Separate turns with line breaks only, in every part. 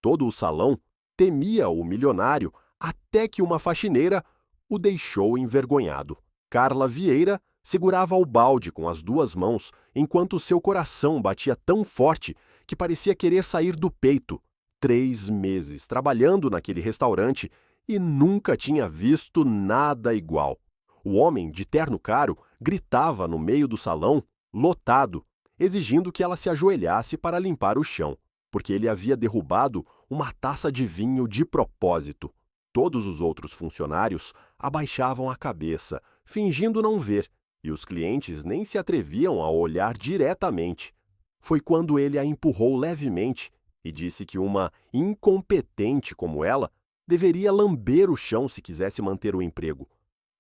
todo o salão temia o milionário até que uma faxineira o deixou envergonhado. Carla Vieira segurava o balde com as duas mãos enquanto seu coração batia tão forte que parecia querer sair do peito. 3 meses trabalhando naquele restaurante e nunca tinha visto nada igual. O homem de terno caro gritava no meio do salão, lotado, exigindo que ela se ajoelhasse para limpar o chão, porque ele havia derrubado uma taça de vinho de propósito. Todos os outros funcionários abaixavam a cabeça, fingindo não ver, e os clientes nem se atreviam a olhar diretamente. Foi quando ele a empurrou levemente e disse que uma incompetente como ela deveria lamber o chão se quisesse manter o emprego.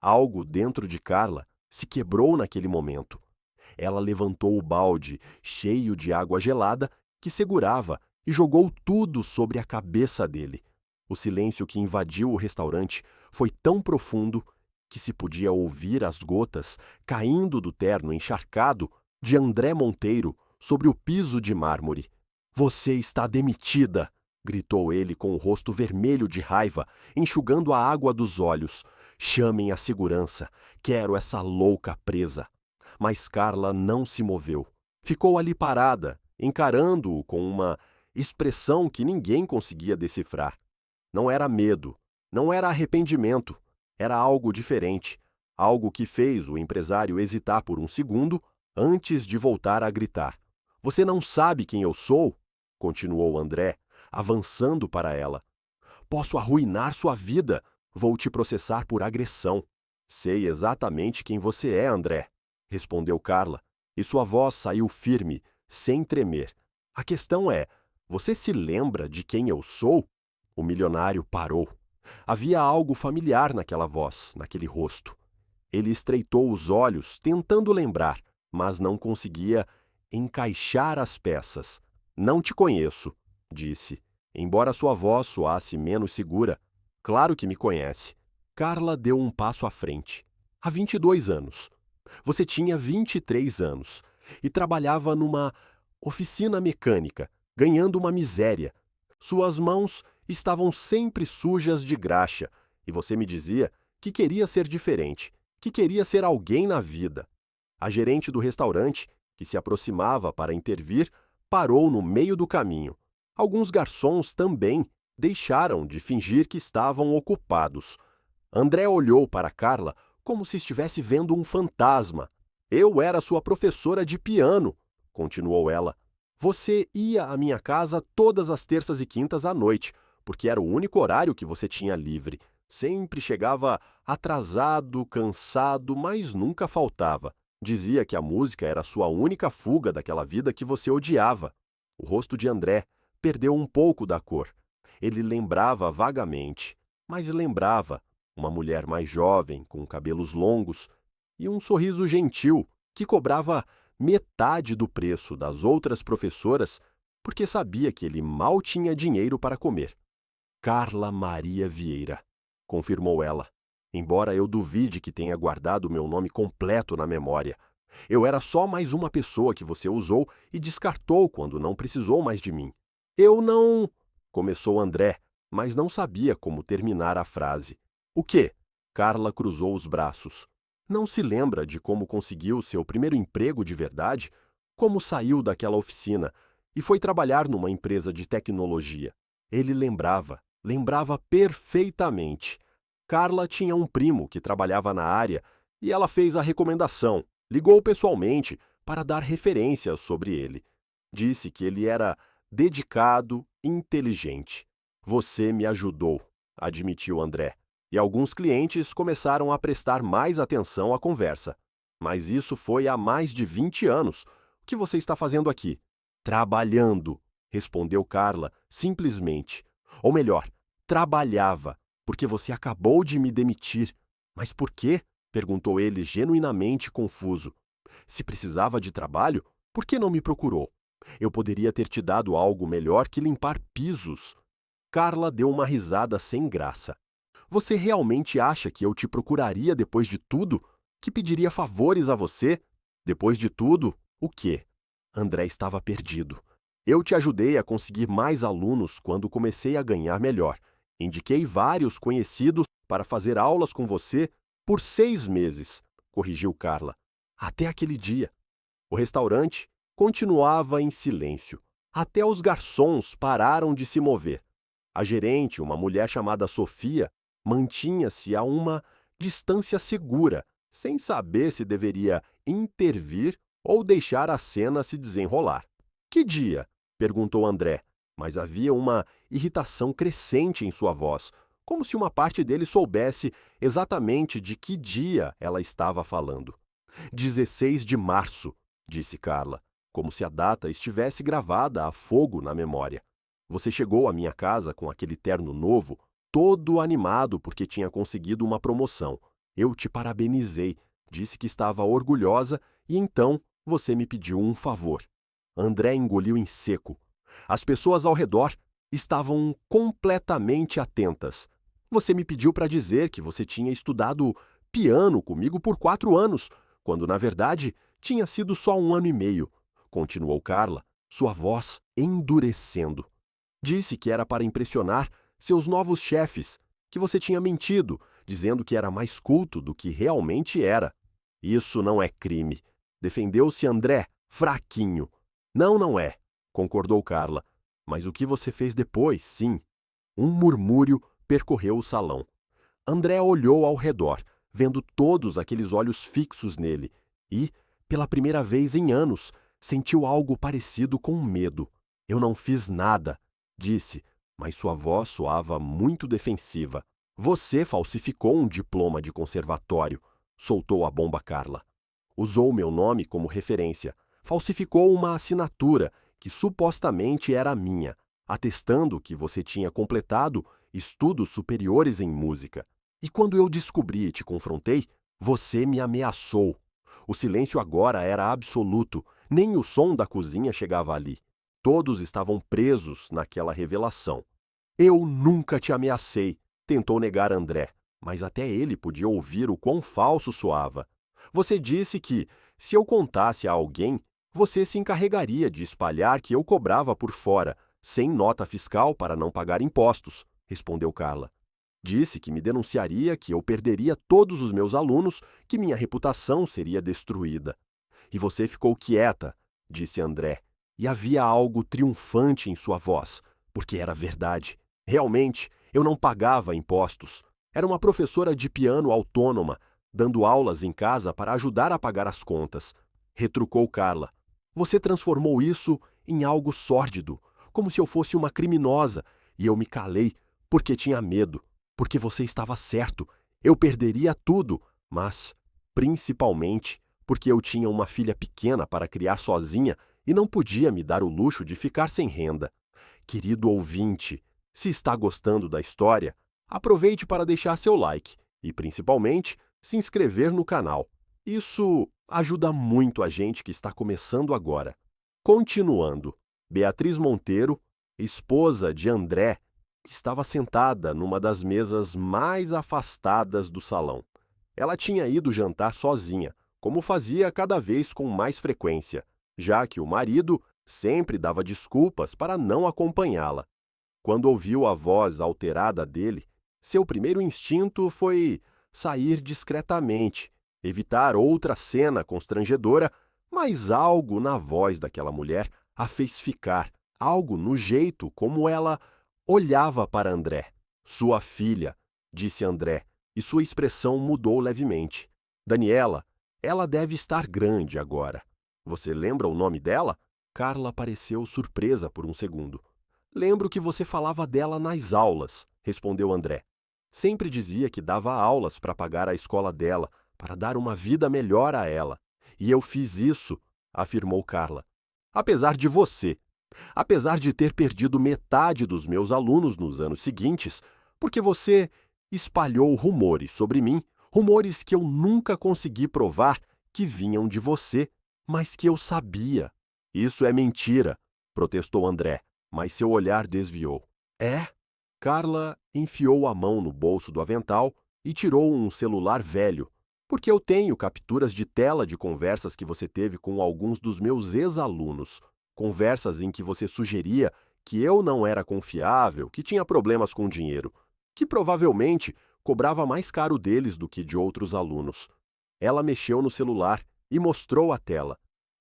Algo dentro de Carla se quebrou naquele momento. Ela levantou o balde, cheio de água gelada, que segurava e jogou tudo sobre a cabeça dele. O silêncio que invadiu o restaurante foi tão profundo que se podia ouvir as gotas caindo do terno encharcado de André Monteiro sobre o piso de mármore. "Você está demitida!" gritou ele com o rosto vermelho de raiva, enxugando a água dos olhos. "Chamem a segurança. Quero essa louca presa." Mas Carla não se moveu. Ficou ali parada, encarando-o com uma expressão que ninguém conseguia decifrar. Não era medo, não era arrependimento, era algo diferente, algo que fez o empresário hesitar por um segundo antes de voltar a gritar. "Você não sabe quem eu sou?" continuou André, avançando para ela. "Posso arruinar sua vida. Vou te processar por agressão." "Sei exatamente quem você é, André", respondeu Carla, e sua voz saiu firme, sem tremer. "A questão é, você se lembra de quem eu sou?" O milionário parou. Havia algo familiar naquela voz, naquele rosto. Ele estreitou os olhos, tentando lembrar, mas não conseguia encaixar as peças. "Não te conheço", disse, embora sua voz soasse menos segura. "Claro que me conhece." Carla deu um passo à frente. "Há 22 anos. Você tinha 23 anos e trabalhava numa oficina mecânica, ganhando uma miséria. Suas mãos estavam sempre sujas de graxa e você me dizia que queria ser diferente, que queria ser alguém na vida." A gerente do restaurante, que se aproximava para intervir, parou no meio do caminho. Alguns garçons também deixaram de fingir que estavam ocupados. André olhou para Carla como se estivesse vendo um fantasma. "Eu era sua professora de piano", continuou ela. "Você ia à minha casa todas as terças e quintas à noite, porque era o único horário que você tinha livre. Sempre chegava atrasado, cansado, mas nunca faltava. Dizia que a música era sua única fuga daquela vida que você odiava." O rosto de André perdeu um pouco da cor. Ele lembrava vagamente, mas lembrava uma mulher mais jovem, com cabelos longos e um sorriso gentil que cobrava metade do preço das outras professoras porque sabia que ele mal tinha dinheiro para comer. "Carla Maria Vieira", confirmou ela, embora eu duvide que tenha guardado meu nome completo na memória. "Eu era só mais uma pessoa que você usou e descartou quando não precisou mais de mim." "Eu não..." começou André, mas não sabia como terminar a frase. "O quê?" Carla cruzou os braços. "Não se lembra de como conseguiu seu primeiro emprego de verdade? Como saiu daquela oficina e foi trabalhar numa empresa de tecnologia?" Ele lembrava perfeitamente. Carla tinha um primo que trabalhava na área e ela fez a recomendação, ligou pessoalmente para dar referências sobre ele. Disse que ele era dedicado, inteligente. "Você me ajudou", admitiu André, e alguns clientes começaram a prestar mais atenção à conversa. "Mas isso foi há mais de 20 anos. O que você está fazendo aqui?" "Trabalhando", respondeu Carla, simplesmente. "Ou melhor, trabalhava, porque você acabou de me demitir." "Mas por quê?" perguntou ele, genuinamente confuso. "Se precisava de trabalho, por que não me procurou? Eu poderia ter te dado algo melhor que limpar pisos." Carla deu uma risada sem graça. "Você realmente acha que eu te procuraria depois de tudo? Que pediria favores a você? Depois de tudo, o quê?" André estava perdido. Eu te ajudei a conseguir mais alunos quando comecei a ganhar melhor. Indiquei vários conhecidos para fazer aulas com você por 6 meses, corrigiu Carla. Até aquele dia. O restaurante continuava em silêncio. Até os garçons pararam de se mover. A gerente, uma mulher chamada Sofia, mantinha-se a uma distância segura, sem saber se deveria intervir ou deixar a cena se desenrolar. Que dia? Perguntou André, mas havia uma irritação crescente em sua voz, como se uma parte dele soubesse exatamente de que dia ela estava falando. 16 de março, disse Carla, como se a data estivesse gravada a fogo na memória. Você chegou à minha casa com aquele terno novo, todo animado porque tinha conseguido uma promoção. Eu te parabenizei, disse que estava orgulhosa e então você me pediu um favor. André engoliu em seco. As pessoas ao redor estavam completamente atentas. Você me pediu para dizer que você tinha estudado piano comigo por 4 anos, quando na verdade tinha sido só 1 ano e meio, continuou Carla, sua voz endurecendo. Disse que era para impressionar seus novos chefes, que você tinha mentido, dizendo que era mais culto do que realmente era. Isso não é crime. Defendeu-se André, fraquinho. Não, não é, concordou Carla. Mas o que você fez depois, sim. Um murmúrio percorreu o salão. André olhou ao redor, vendo todos aqueles olhos fixos nele, e, pela primeira vez em anos, sentiu algo parecido com medo. Eu não fiz nada, disse, mas sua voz soava muito defensiva. Você falsificou um diploma de conservatório, soltou a bomba Carla. Usou meu nome como referência. Falsificou uma assinatura que supostamente era minha, atestando que você tinha completado estudos superiores em música. E quando eu descobri e te confrontei, você me ameaçou. O silêncio agora era absoluto, nem o som da cozinha chegava ali. Todos estavam presos naquela revelação. Eu nunca te ameacei, tentou negar André, mas até ele podia ouvir o quão falso soava. Você disse que, se eu contasse a alguém, você se encarregaria de espalhar que eu cobrava por fora, sem nota fiscal para não pagar impostos, respondeu Carla. Disse que me denunciaria, que eu perderia todos os meus alunos, que minha reputação seria destruída. E você ficou quieta, disse André, e havia algo triunfante em sua voz, porque era verdade. Realmente, eu não pagava impostos. Era uma professora de piano autônoma, dando aulas em casa para ajudar a pagar as contas. Retrucou Carla. Você transformou isso em algo sórdido, como se eu fosse uma criminosa, e eu me calei porque tinha medo, porque você estava certo. Eu perderia tudo, mas, principalmente, porque eu tinha uma filha pequena para criar sozinha e não podia me dar o luxo de ficar sem renda. Querido ouvinte, se está gostando da história, aproveite para deixar seu like e, principalmente, se inscrever no canal. Isso ajuda muito a gente que está começando agora. Continuando, Beatriz Monteiro, esposa de André, estava sentada numa das mesas mais afastadas do salão. Ela tinha ido jantar sozinha, como fazia cada vez com mais frequência, já que o marido sempre dava desculpas para não acompanhá-la. Quando ouviu a voz alterada dele, seu primeiro instinto foi sair discretamente, evitar outra cena constrangedora, mas algo na voz daquela mulher a fez ficar, algo no jeito como ela olhava para André. Sua filha, disse André, e sua expressão mudou levemente. Daniela, ela deve estar grande agora. Você lembra o nome dela? Carla pareceu surpresa por um segundo. Lembro que você falava dela nas aulas, respondeu André. Sempre dizia que dava aulas para pagar a escola dela, para dar uma vida melhor a ela. E eu fiz isso, afirmou Carla. Apesar de você. Apesar de ter perdido metade dos meus alunos nos anos seguintes, porque você espalhou rumores sobre mim, rumores que eu nunca consegui provar que vinham de você, mas que eu sabia. Isso é mentira, protestou André, mas seu olhar desviou. É? Carla enfiou a mão no bolso do avental e tirou um celular velho, porque eu tenho capturas de tela de conversas que você teve com alguns dos meus ex-alunos. Conversas em que você sugeria que eu não era confiável, que tinha problemas com dinheiro, que provavelmente cobrava mais caro deles do que de outros alunos. Ela mexeu no celular e mostrou a tela.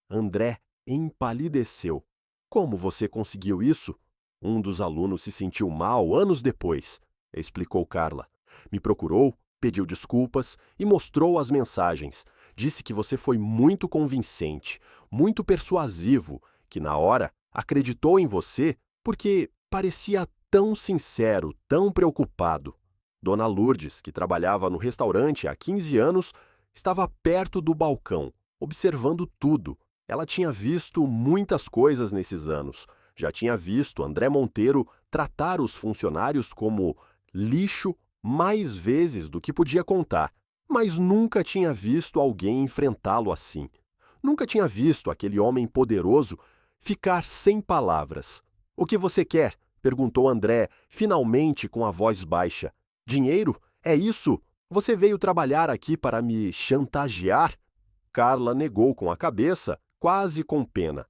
André empalideceu. Como você conseguiu isso? Um dos alunos se sentiu mal anos depois, explicou Carla. Me procurou, pediu desculpas e mostrou as mensagens. Disse que você foi muito convincente, muito persuasivo, que na hora acreditou em você porque parecia tão sincero, tão preocupado. Dona Lourdes, que trabalhava no restaurante há 15 anos, estava perto do balcão, observando tudo. Ela tinha visto muitas coisas nesses anos. Já tinha visto André Monteiro tratar os funcionários como lixo mais vezes do que podia contar, mas nunca tinha visto alguém enfrentá-lo assim. Nunca tinha visto aquele homem poderoso ficar sem palavras. O que você quer? Perguntou André, finalmente com a voz baixa. Dinheiro? É isso? Você veio trabalhar aqui para me chantagear? Carla negou com a cabeça, quase com pena.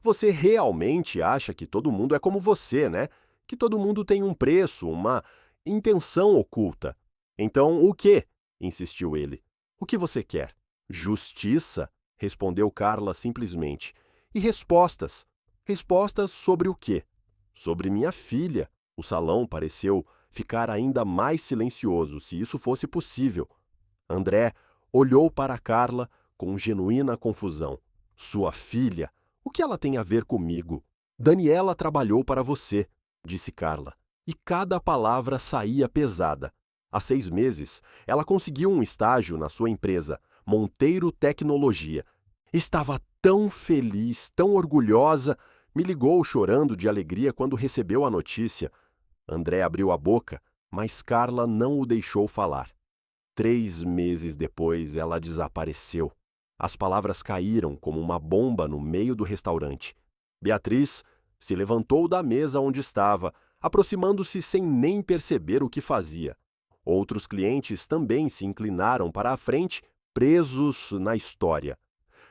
Você realmente acha que todo mundo é como você, né? Que todo mundo tem um preço, uma intenção oculta. Então, o quê? Insistiu ele. O que você quer? Justiça? Respondeu Carla simplesmente. E respostas? Respostas sobre o quê? Sobre minha filha. O salão pareceu ficar ainda mais silencioso, se isso fosse possível. André olhou para Carla com genuína confusão. Sua filha? O que ela tem a ver comigo? Daniela trabalhou para você, disse Carla, e cada palavra saía pesada. Há 6 meses, ela conseguiu um estágio na sua empresa, Monteiro Tecnologia. Estava tão feliz, tão orgulhosa, me ligou chorando de alegria quando recebeu a notícia. André abriu a boca, mas Carla não o deixou falar. 3 meses depois, ela desapareceu. As palavras caíram como uma bomba no meio do restaurante. Beatriz se levantou da mesa onde estava, aproximando-se sem nem perceber o que fazia. Outros clientes também se inclinaram para a frente, presos na história.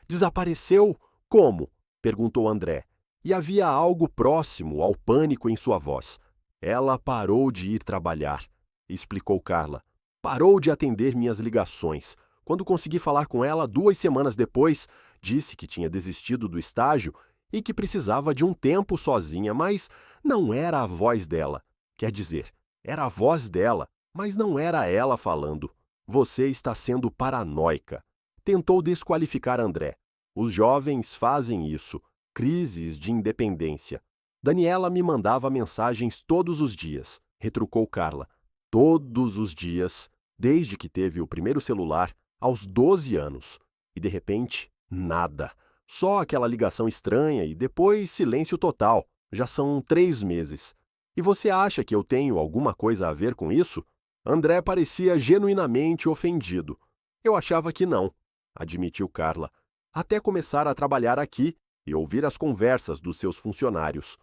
Desapareceu? Como? Perguntou André. E havia algo próximo ao pânico em sua voz. Ela parou de ir trabalhar, explicou Carla. Parou de atender minhas ligações. Quando consegui falar com ela 2 semanas depois, disse que tinha desistido do estágio e que precisava de um tempo sozinha, mas não era a voz dela. Quer dizer, era a voz dela, mas não era ela falando. Você está sendo paranoica. Tentou desqualificar André. Os jovens fazem isso. Crises de independência. Daniela me mandava mensagens todos os dias, retrucou Carla. Todos os dias, desde que teve o primeiro celular, aos 12 anos. E de repente, nada. Só aquela ligação estranha e depois silêncio total. Já são 3 meses. E você acha que eu tenho alguma coisa a ver com isso? André parecia genuinamente ofendido. Eu achava que não, admitiu Carla, até começar a trabalhar aqui e ouvir as conversas dos seus funcionários.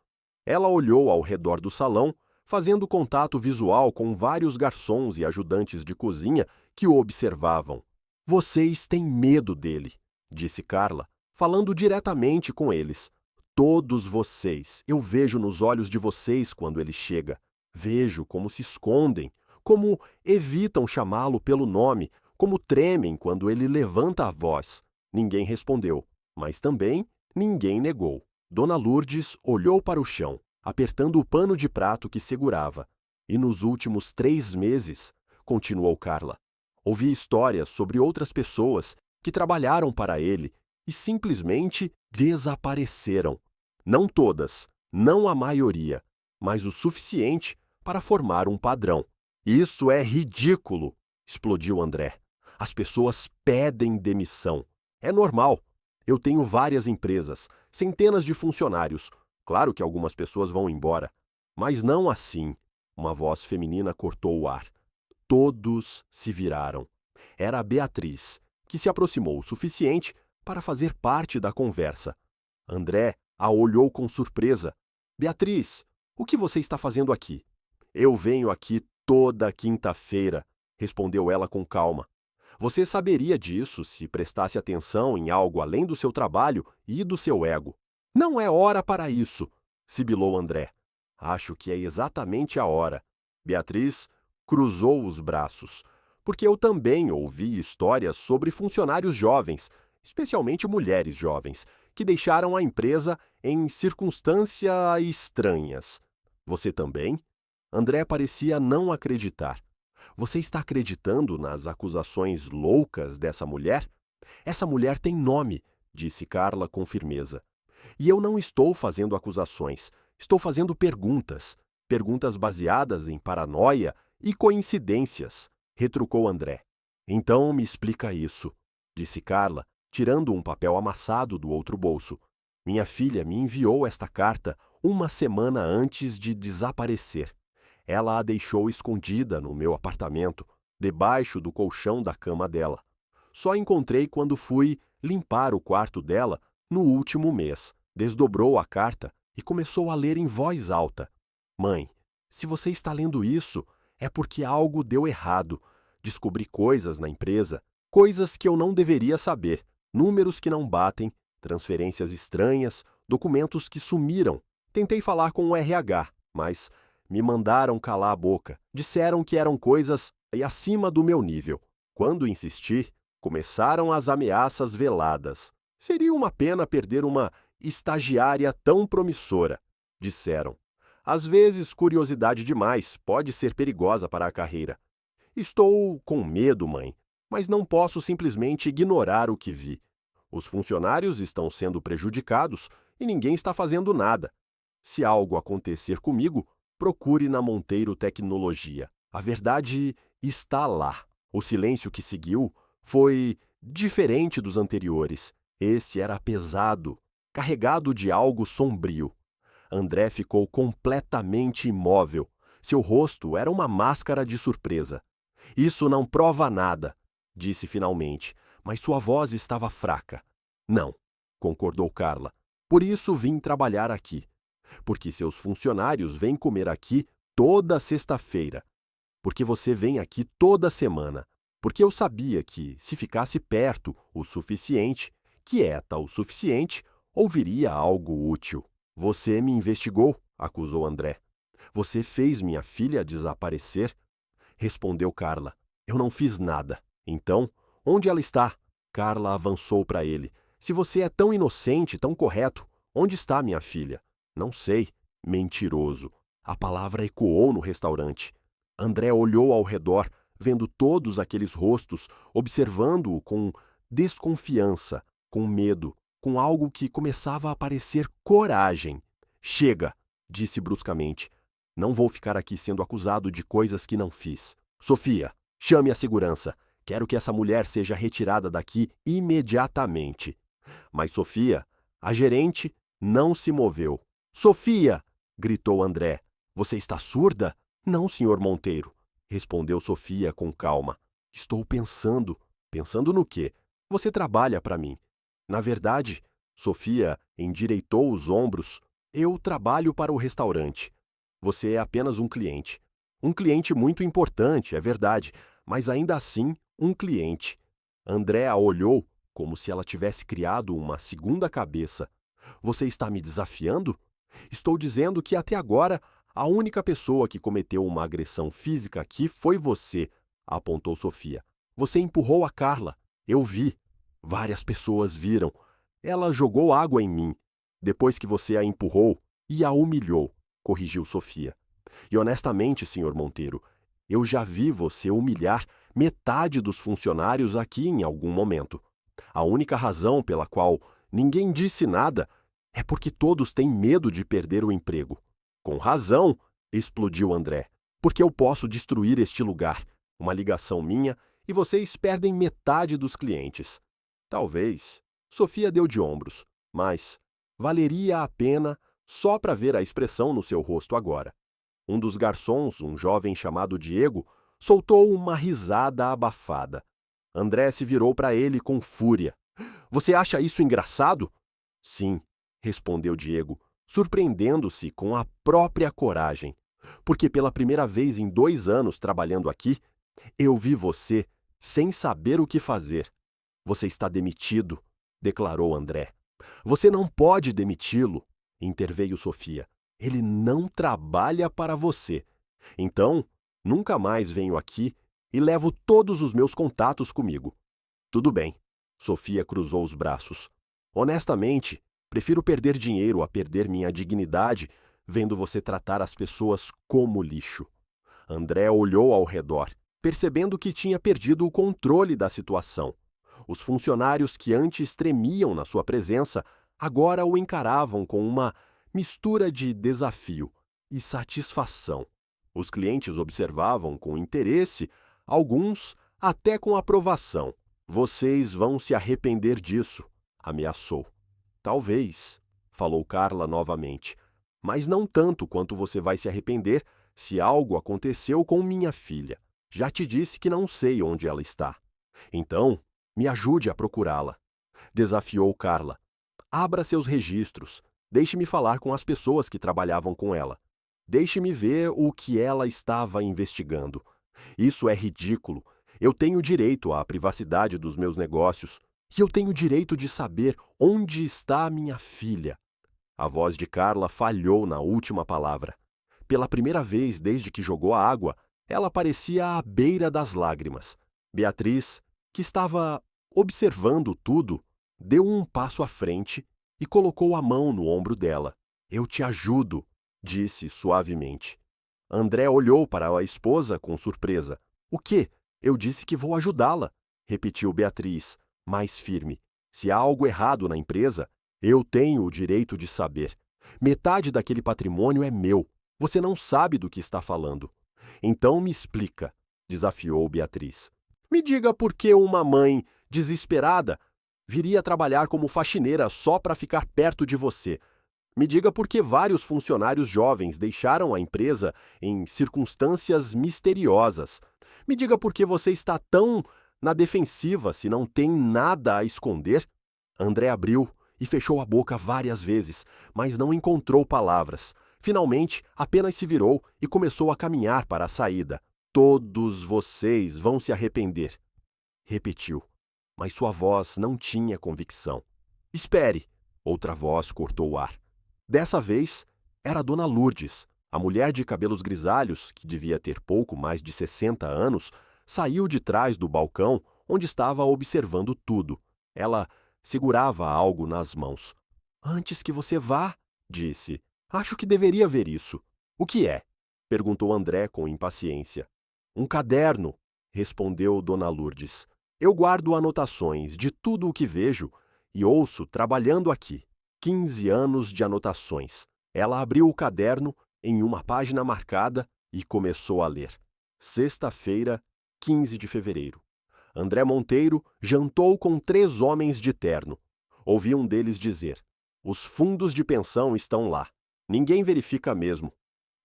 Ela olhou ao redor do salão, fazendo contato visual com vários garçons e ajudantes de cozinha que o observavam. Vocês têm medo dele, disse Carla, falando diretamente com eles. Todos vocês, eu vejo nos olhos de vocês quando ele chega. Vejo como se escondem, como evitam chamá-lo pelo nome, como tremem quando ele levanta a voz. Ninguém respondeu, mas também ninguém negou. Dona Lourdes olhou para o chão, apertando o pano de prato que segurava. E nos últimos 3 meses, continuou Carla, ouvi histórias sobre outras pessoas que trabalharam para ele e simplesmente desapareceram. Não todas, não a maioria, mas o suficiente para formar um padrão. Isso é ridículo, explodiu André. As pessoas pedem demissão. É normal. Eu tenho várias empresas, centenas de funcionários. Claro que algumas pessoas vão embora. Mas não assim. Uma voz feminina cortou o ar. Todos se viraram. Era a Beatriz, que se aproximou o suficiente para fazer parte da conversa. André a olhou com surpresa. Beatriz, o que você está fazendo aqui? Eu venho aqui toda quinta-feira, respondeu ela com calma. Você saberia disso se prestasse atenção em algo além do seu trabalho e do seu ego. Não é hora para isso, sibilou André. Acho que é exatamente a hora. Beatriz cruzou os braços, porque eu também ouvi histórias sobre funcionários jovens, especialmente mulheres jovens, que deixaram a empresa em circunstâncias estranhas. Você também? André parecia não acreditar. Você está acreditando nas acusações loucas dessa mulher? Essa mulher tem nome, disse Carla com firmeza. E eu não estou fazendo acusações, estou fazendo perguntas. Perguntas baseadas em paranoia e coincidências, retrucou André. Então me explica isso, disse Carla, tirando um papel amassado do outro bolso. Minha filha me enviou esta carta uma semana antes de desaparecer. Ela a deixou escondida no meu apartamento, debaixo do colchão da cama dela. Só encontrei quando fui limpar o quarto dela no último mês. Desdobrou a carta e começou a ler em voz alta. Mãe, se você está lendo isso, é porque algo deu errado. Descobri coisas na empresa, coisas que eu não deveria saber, números que não batem, transferências estranhas, documentos que sumiram. Tentei falar com o RH, mas me mandaram calar a boca. Disseram que eram coisas acima do meu nível. Quando insisti, começaram as ameaças veladas. Seria uma pena perder uma estagiária tão promissora, disseram. Às vezes, curiosidade demais pode ser perigosa para a carreira. Estou com medo, mãe, mas não posso simplesmente ignorar o que vi. Os funcionários estão sendo prejudicados e ninguém está fazendo nada. Se algo acontecer comigo, procure na Monteiro Tecnologia. A verdade está lá. O silêncio que seguiu foi diferente dos anteriores. Esse era pesado, carregado de algo sombrio. André ficou completamente imóvel. Seu rosto era uma máscara de surpresa. Isso não prova nada, disse finalmente, mas sua voz estava fraca. Não, concordou Carla. Por isso vim trabalhar aqui. Porque seus funcionários vêm comer aqui toda sexta-feira. Porque você vem aqui toda semana. Porque eu sabia que, se ficasse perto o suficiente, quieta o suficiente, ouviria algo útil. Você me investigou, acusou André. Você fez minha filha desaparecer? Respondeu Carla. Eu não fiz nada. Então, onde ela está? Carla avançou para ele. Se você é tão inocente, tão correto, onde está minha filha? Não sei. Mentiroso. A palavra ecoou no restaurante. André olhou ao redor, vendo todos aqueles rostos, observando-o com desconfiança, com medo, com algo que começava a parecer coragem. Chega, disse bruscamente. Não vou ficar aqui sendo acusado de coisas que não fiz. Sofia, chame a segurança. Quero que essa mulher seja retirada daqui imediatamente. Mas Sofia, a gerente, não se moveu. Sofia! Gritou André. Você está surda? Não, senhor Monteiro, respondeu Sofia com calma. Estou pensando. Pensando no quê? Você trabalha para mim. Na verdade, Sofia endireitou os ombros. Eu trabalho para o restaurante. Você é apenas um cliente. Um cliente muito importante, é verdade, mas ainda assim, um cliente. André a olhou como se ela tivesse criado uma segunda cabeça. Você está me desafiando? Estou dizendo que até agora a única pessoa que cometeu uma agressão física aqui foi você, apontou Sofia. Você empurrou a Carla. Eu vi. Várias pessoas viram. Ela jogou água em mim. Depois que você a empurrou e a humilhou, corrigiu Sofia. E honestamente, senhor Monteiro, eu já vi você humilhar metade dos funcionários aqui em algum momento. A única razão pela qual ninguém disse nada é porque todos têm medo de perder o emprego. Com razão, explodiu André, porque eu posso destruir este lugar, uma ligação minha, e vocês perdem metade dos clientes. Talvez. Sofia deu de ombros, mas valeria a pena só para ver a expressão no seu rosto agora. Um dos garçons, um jovem chamado Diego, soltou uma risada abafada. André se virou para ele com fúria. Você acha isso engraçado? Sim, respondeu Diego, surpreendendo-se com a própria coragem. Porque pela primeira vez em 2 anos trabalhando aqui, eu vi você sem saber o que fazer. Você está demitido, declarou André. Você não pode demiti-lo, interveio Sofia. Ele não trabalha para você. Então, nunca mais venho aqui e levo todos os meus contatos comigo. Tudo bem. Sofia cruzou os braços. Honestamente, prefiro perder dinheiro a perder minha dignidade vendo você tratar as pessoas como lixo. André olhou ao redor, percebendo que tinha perdido o controle da situação. Os funcionários que antes tremiam na sua presença agora o encaravam com uma mistura de desafio e satisfação. Os clientes observavam com interesse, alguns até com aprovação. Vocês vão se arrepender disso, ameaçou. Talvez, falou Carla novamente, mas não tanto quanto você vai se arrepender se algo aconteceu com minha filha. Já te disse que não sei onde ela está. Então, me ajude a procurá-la. Desafiou Carla. Abra seus registros. Deixe-me falar com as pessoas que trabalhavam com ela. Deixe-me ver o que ela estava investigando. Isso é ridículo. Eu tenho direito à privacidade dos meus negócios. E eu tenho direito de saber onde está minha filha. A voz de Carla falhou na última palavra. Pela primeira vez desde que jogou a água, ela parecia à beira das lágrimas. Beatriz, que estava observando tudo, deu um passo à frente e colocou a mão no ombro dela. Eu te ajudo, disse suavemente. André olhou para a esposa com surpresa. O quê? Eu disse que vou ajudá-la, repetiu Beatriz, mais firme. Se há algo errado na empresa, eu tenho o direito de saber. Metade daquele patrimônio é meu. Você não sabe do que está falando. Então me explica, desafiou Beatriz. Me diga por que uma mãe, desesperada, viria trabalhar como faxineira só para ficar perto de você. Me diga por que vários funcionários jovens deixaram a empresa em circunstâncias misteriosas. Me diga por que você está tão na defensiva se não tem nada a esconder. André abriu e fechou a boca várias vezes, mas não encontrou palavras. Finalmente, apenas se virou e começou a caminhar para a saída. Todos vocês vão se arrepender, repetiu, mas sua voz não tinha convicção. Espere! Outra voz cortou o ar. Dessa vez, era Dona Lourdes, a mulher de cabelos grisalhos, que devia ter pouco mais de 60 anos, saiu de trás do balcão onde estava observando tudo. Ela segurava algo nas mãos. Antes que você vá, disse, acho que deveria ver isso. O que é? Perguntou André com impaciência. Um caderno, respondeu Dona Lourdes. Eu guardo anotações de tudo o que vejo e ouço trabalhando aqui. 15 anos de anotações. Ela abriu o caderno em uma página marcada e começou a ler. Sexta-feira, 15 de fevereiro. André Monteiro jantou com 3 homens de terno. Ouvi um deles dizer, os fundos de pensão estão lá. Ninguém verifica mesmo.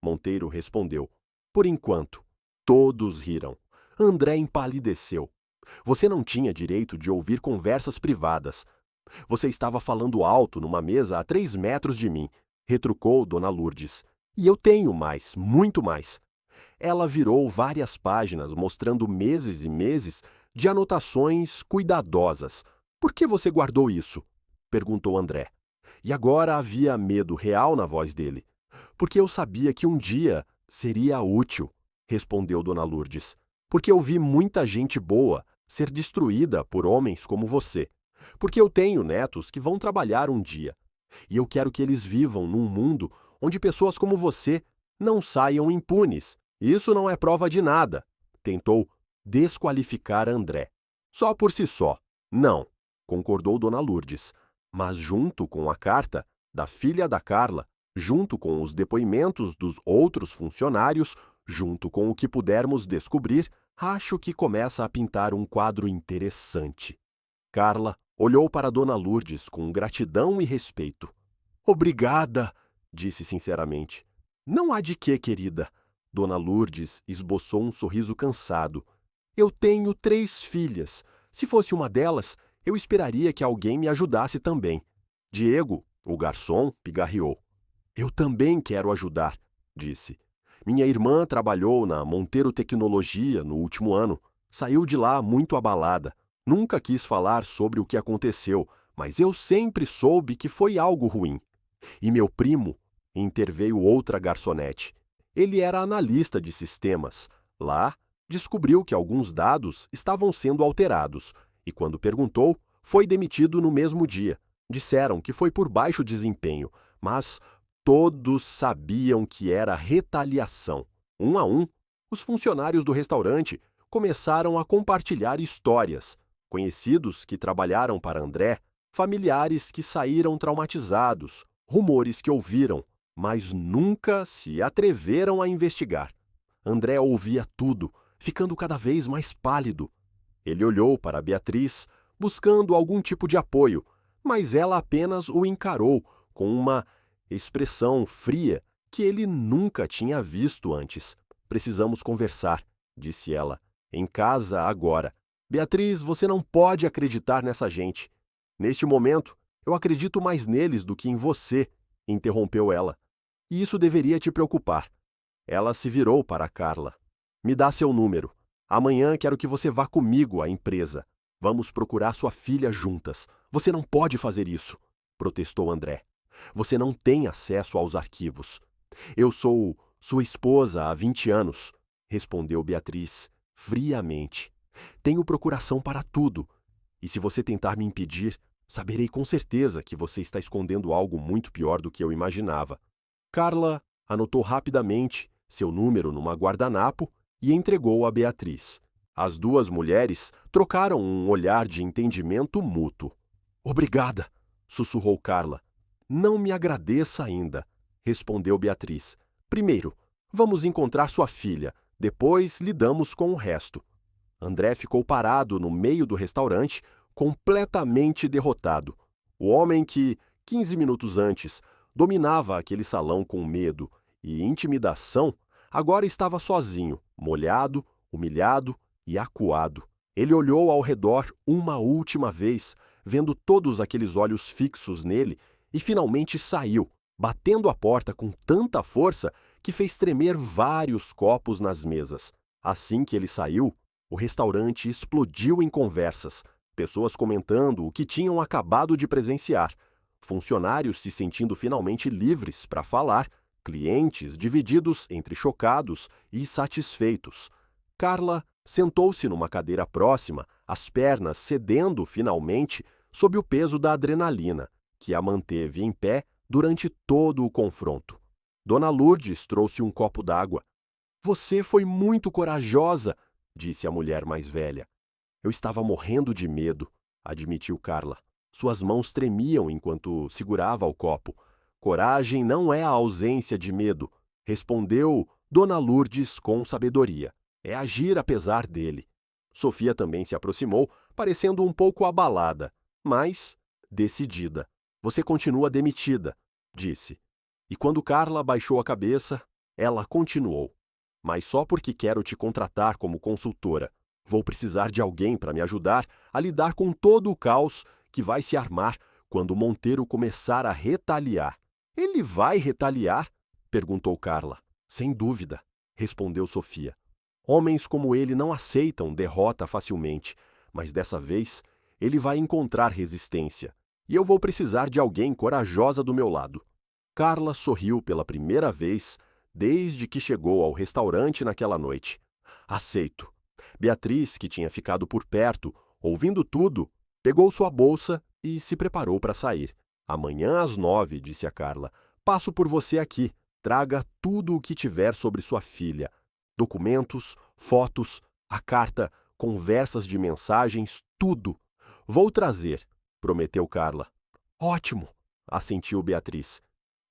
Monteiro respondeu, por enquanto. Todos riram. André empalideceu. Você não tinha direito de ouvir conversas privadas. Você estava falando alto numa mesa a 3 metros de mim, retrucou Dona Lourdes. E eu tenho mais, muito mais. Ela virou várias páginas mostrando meses e meses de anotações cuidadosas. Por que você guardou isso? Perguntou André. E agora havia medo real na voz dele. Porque eu sabia que um dia seria útil, respondeu Dona Lourdes. Porque eu vi muita gente boa ser destruída por homens como você. Porque eu tenho netos que vão trabalhar um dia. E eu quero que eles vivam num mundo onde pessoas como você não saiam impunes. Isso não é prova de nada, tentou desqualificar André. Só por si só. Não, concordou Dona Lourdes. Mas junto com a carta da filha da Carla, junto com os depoimentos dos outros funcionários, junto com o que pudermos descobrir, acho que começa a pintar um quadro interessante. Carla olhou para Dona Lourdes com gratidão e respeito. Obrigada, disse sinceramente. Não há de quê, querida. Dona Lourdes esboçou um sorriso cansado. Eu tenho 3 filhas. Se fosse uma delas, eu esperaria que alguém me ajudasse também. Diego, o garçom, pigarreou. Eu também quero ajudar, disse. Minha irmã trabalhou na Monteiro Tecnologia no último ano. Saiu de lá muito abalada. Nunca quis falar sobre o que aconteceu, Mas eu sempre soube que foi algo ruim. E meu primo, interveio outra garçonete. Ele era analista de sistemas. Lá, descobriu que alguns dados estavam sendo alterados e, quando perguntou, foi demitido no mesmo dia. Disseram que foi por baixo desempenho, mas todos sabiam que era retaliação. Um a um, os funcionários do restaurante começaram a compartilhar histórias. Conhecidos que trabalharam para André, familiares que saíram traumatizados, rumores que ouviram, mas nunca se atreveram a investigar. André ouvia tudo, ficando cada vez mais pálido. Ele olhou para Beatriz, buscando algum tipo de apoio, mas ela apenas o encarou com uma expressão fria que ele nunca tinha visto antes. Precisamos conversar, disse ela. Em casa, agora. Beatriz, você não pode acreditar nessa gente. Neste momento, eu acredito mais neles do que em você, interrompeu ela. E isso deveria te preocupar. Ela se virou para Carla. Me dá seu número. Amanhã quero que você vá comigo à empresa. Vamos procurar sua filha juntas. Você não pode fazer isso, protestou André. Você não tem acesso aos arquivos. Eu sou sua esposa há 20 anos, respondeu Beatriz, friamente. Tenho procuração para tudo. E se você tentar me impedir, saberei com certeza que você está escondendo algo muito pior do que eu imaginava. Carla anotou rapidamente seu número numa guardanapo e entregou a Beatriz. As duas mulheres trocaram um olhar de entendimento mútuo. Obrigada, sussurrou Carla. Não me agradeça ainda, respondeu Beatriz. Primeiro, vamos encontrar sua filha, depois lidamos com o resto. André ficou parado no meio do restaurante, completamente derrotado. O homem que, 15 minutos antes, dominava aquele salão com medo e intimidação, agora estava sozinho, molhado, humilhado e acuado. Ele olhou ao redor uma última vez, vendo todos aqueles olhos fixos nele, e finalmente saiu, batendo a porta com tanta força que fez tremer vários copos nas mesas. Assim que ele saiu, o restaurante explodiu em conversas, pessoas comentando o que tinham acabado de presenciar, funcionários se sentindo finalmente livres para falar, clientes divididos entre chocados e satisfeitos. Carla sentou-se numa cadeira próxima, as pernas cedendo finalmente sob o peso da adrenalina, que a manteve em pé durante todo o confronto. Dona Lourdes trouxe um copo d'água. Você foi muito corajosa, disse a mulher mais velha. Eu estava morrendo de medo, admitiu Carla. Suas mãos tremiam enquanto segurava o copo. Coragem não é a ausência de medo, respondeu Dona Lourdes com sabedoria. É agir apesar dele. Sofia também se aproximou, parecendo um pouco abalada, mas decidida. Você continua demitida, disse. E quando Carla baixou a cabeça, ela continuou. Mas só porque quero te contratar como consultora. Vou precisar de alguém para me ajudar a lidar com todo o caos que vai se armar quando Monteiro começar a retaliar. Ele vai retaliar? Perguntou Carla. Sem dúvida, respondeu Sofia. Homens como ele não aceitam derrota facilmente, mas dessa vez ele vai encontrar resistência. E eu vou precisar de alguém corajosa do meu lado. Carla sorriu pela primeira vez desde que chegou ao restaurante naquela noite. Aceito. Beatriz, que tinha ficado por perto, ouvindo tudo, pegou sua bolsa e se preparou para sair. Amanhã às 9, disse a Carla. Passo por você aqui. Traga tudo o que tiver sobre sua filha. Documentos, fotos, a carta, conversas de mensagens, tudo. Vou trazer, prometeu Carla. Ótimo, assentiu Beatriz.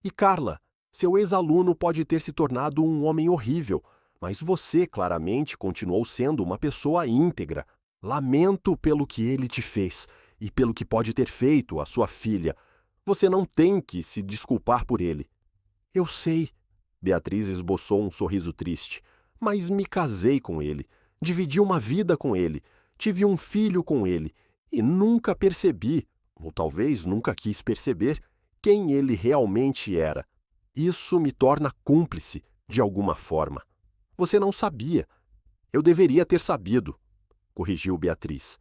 E Carla, seu ex-aluno pode ter se tornado um homem horrível, mas você claramente continuou sendo uma pessoa íntegra. Lamento pelo que ele te fez e pelo que pode ter feito à sua filha. Você não tem que se desculpar por ele. Eu sei. Beatriz esboçou um sorriso triste. Mas me casei com ele, dividi uma vida com ele, tive um filho com ele e nunca percebi, ou talvez nunca quis perceber, quem ele realmente era. Isso me torna cúmplice, de alguma forma. Você não sabia. Eu deveria ter sabido, corrigiu Beatriz.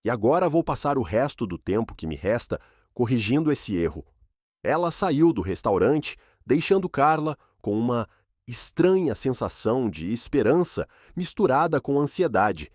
E agora vou passar o resto do tempo que me resta corrigindo esse erro. Ela saiu do restaurante, deixando Carla com uma estranha sensação de esperança misturada com ansiedade.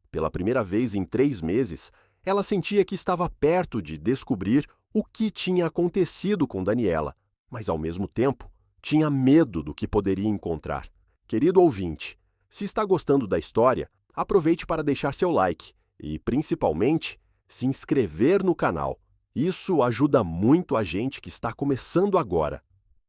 Pela primeira vez em 3 meses, ela sentia que estava perto de descobrir o que tinha acontecido com Daniela, mas ao mesmo tempo tinha medo do que poderia encontrar. Querido ouvinte, se está gostando da história, aproveite para deixar seu like e, principalmente, se inscrever no canal. Isso ajuda muito a gente que está começando agora.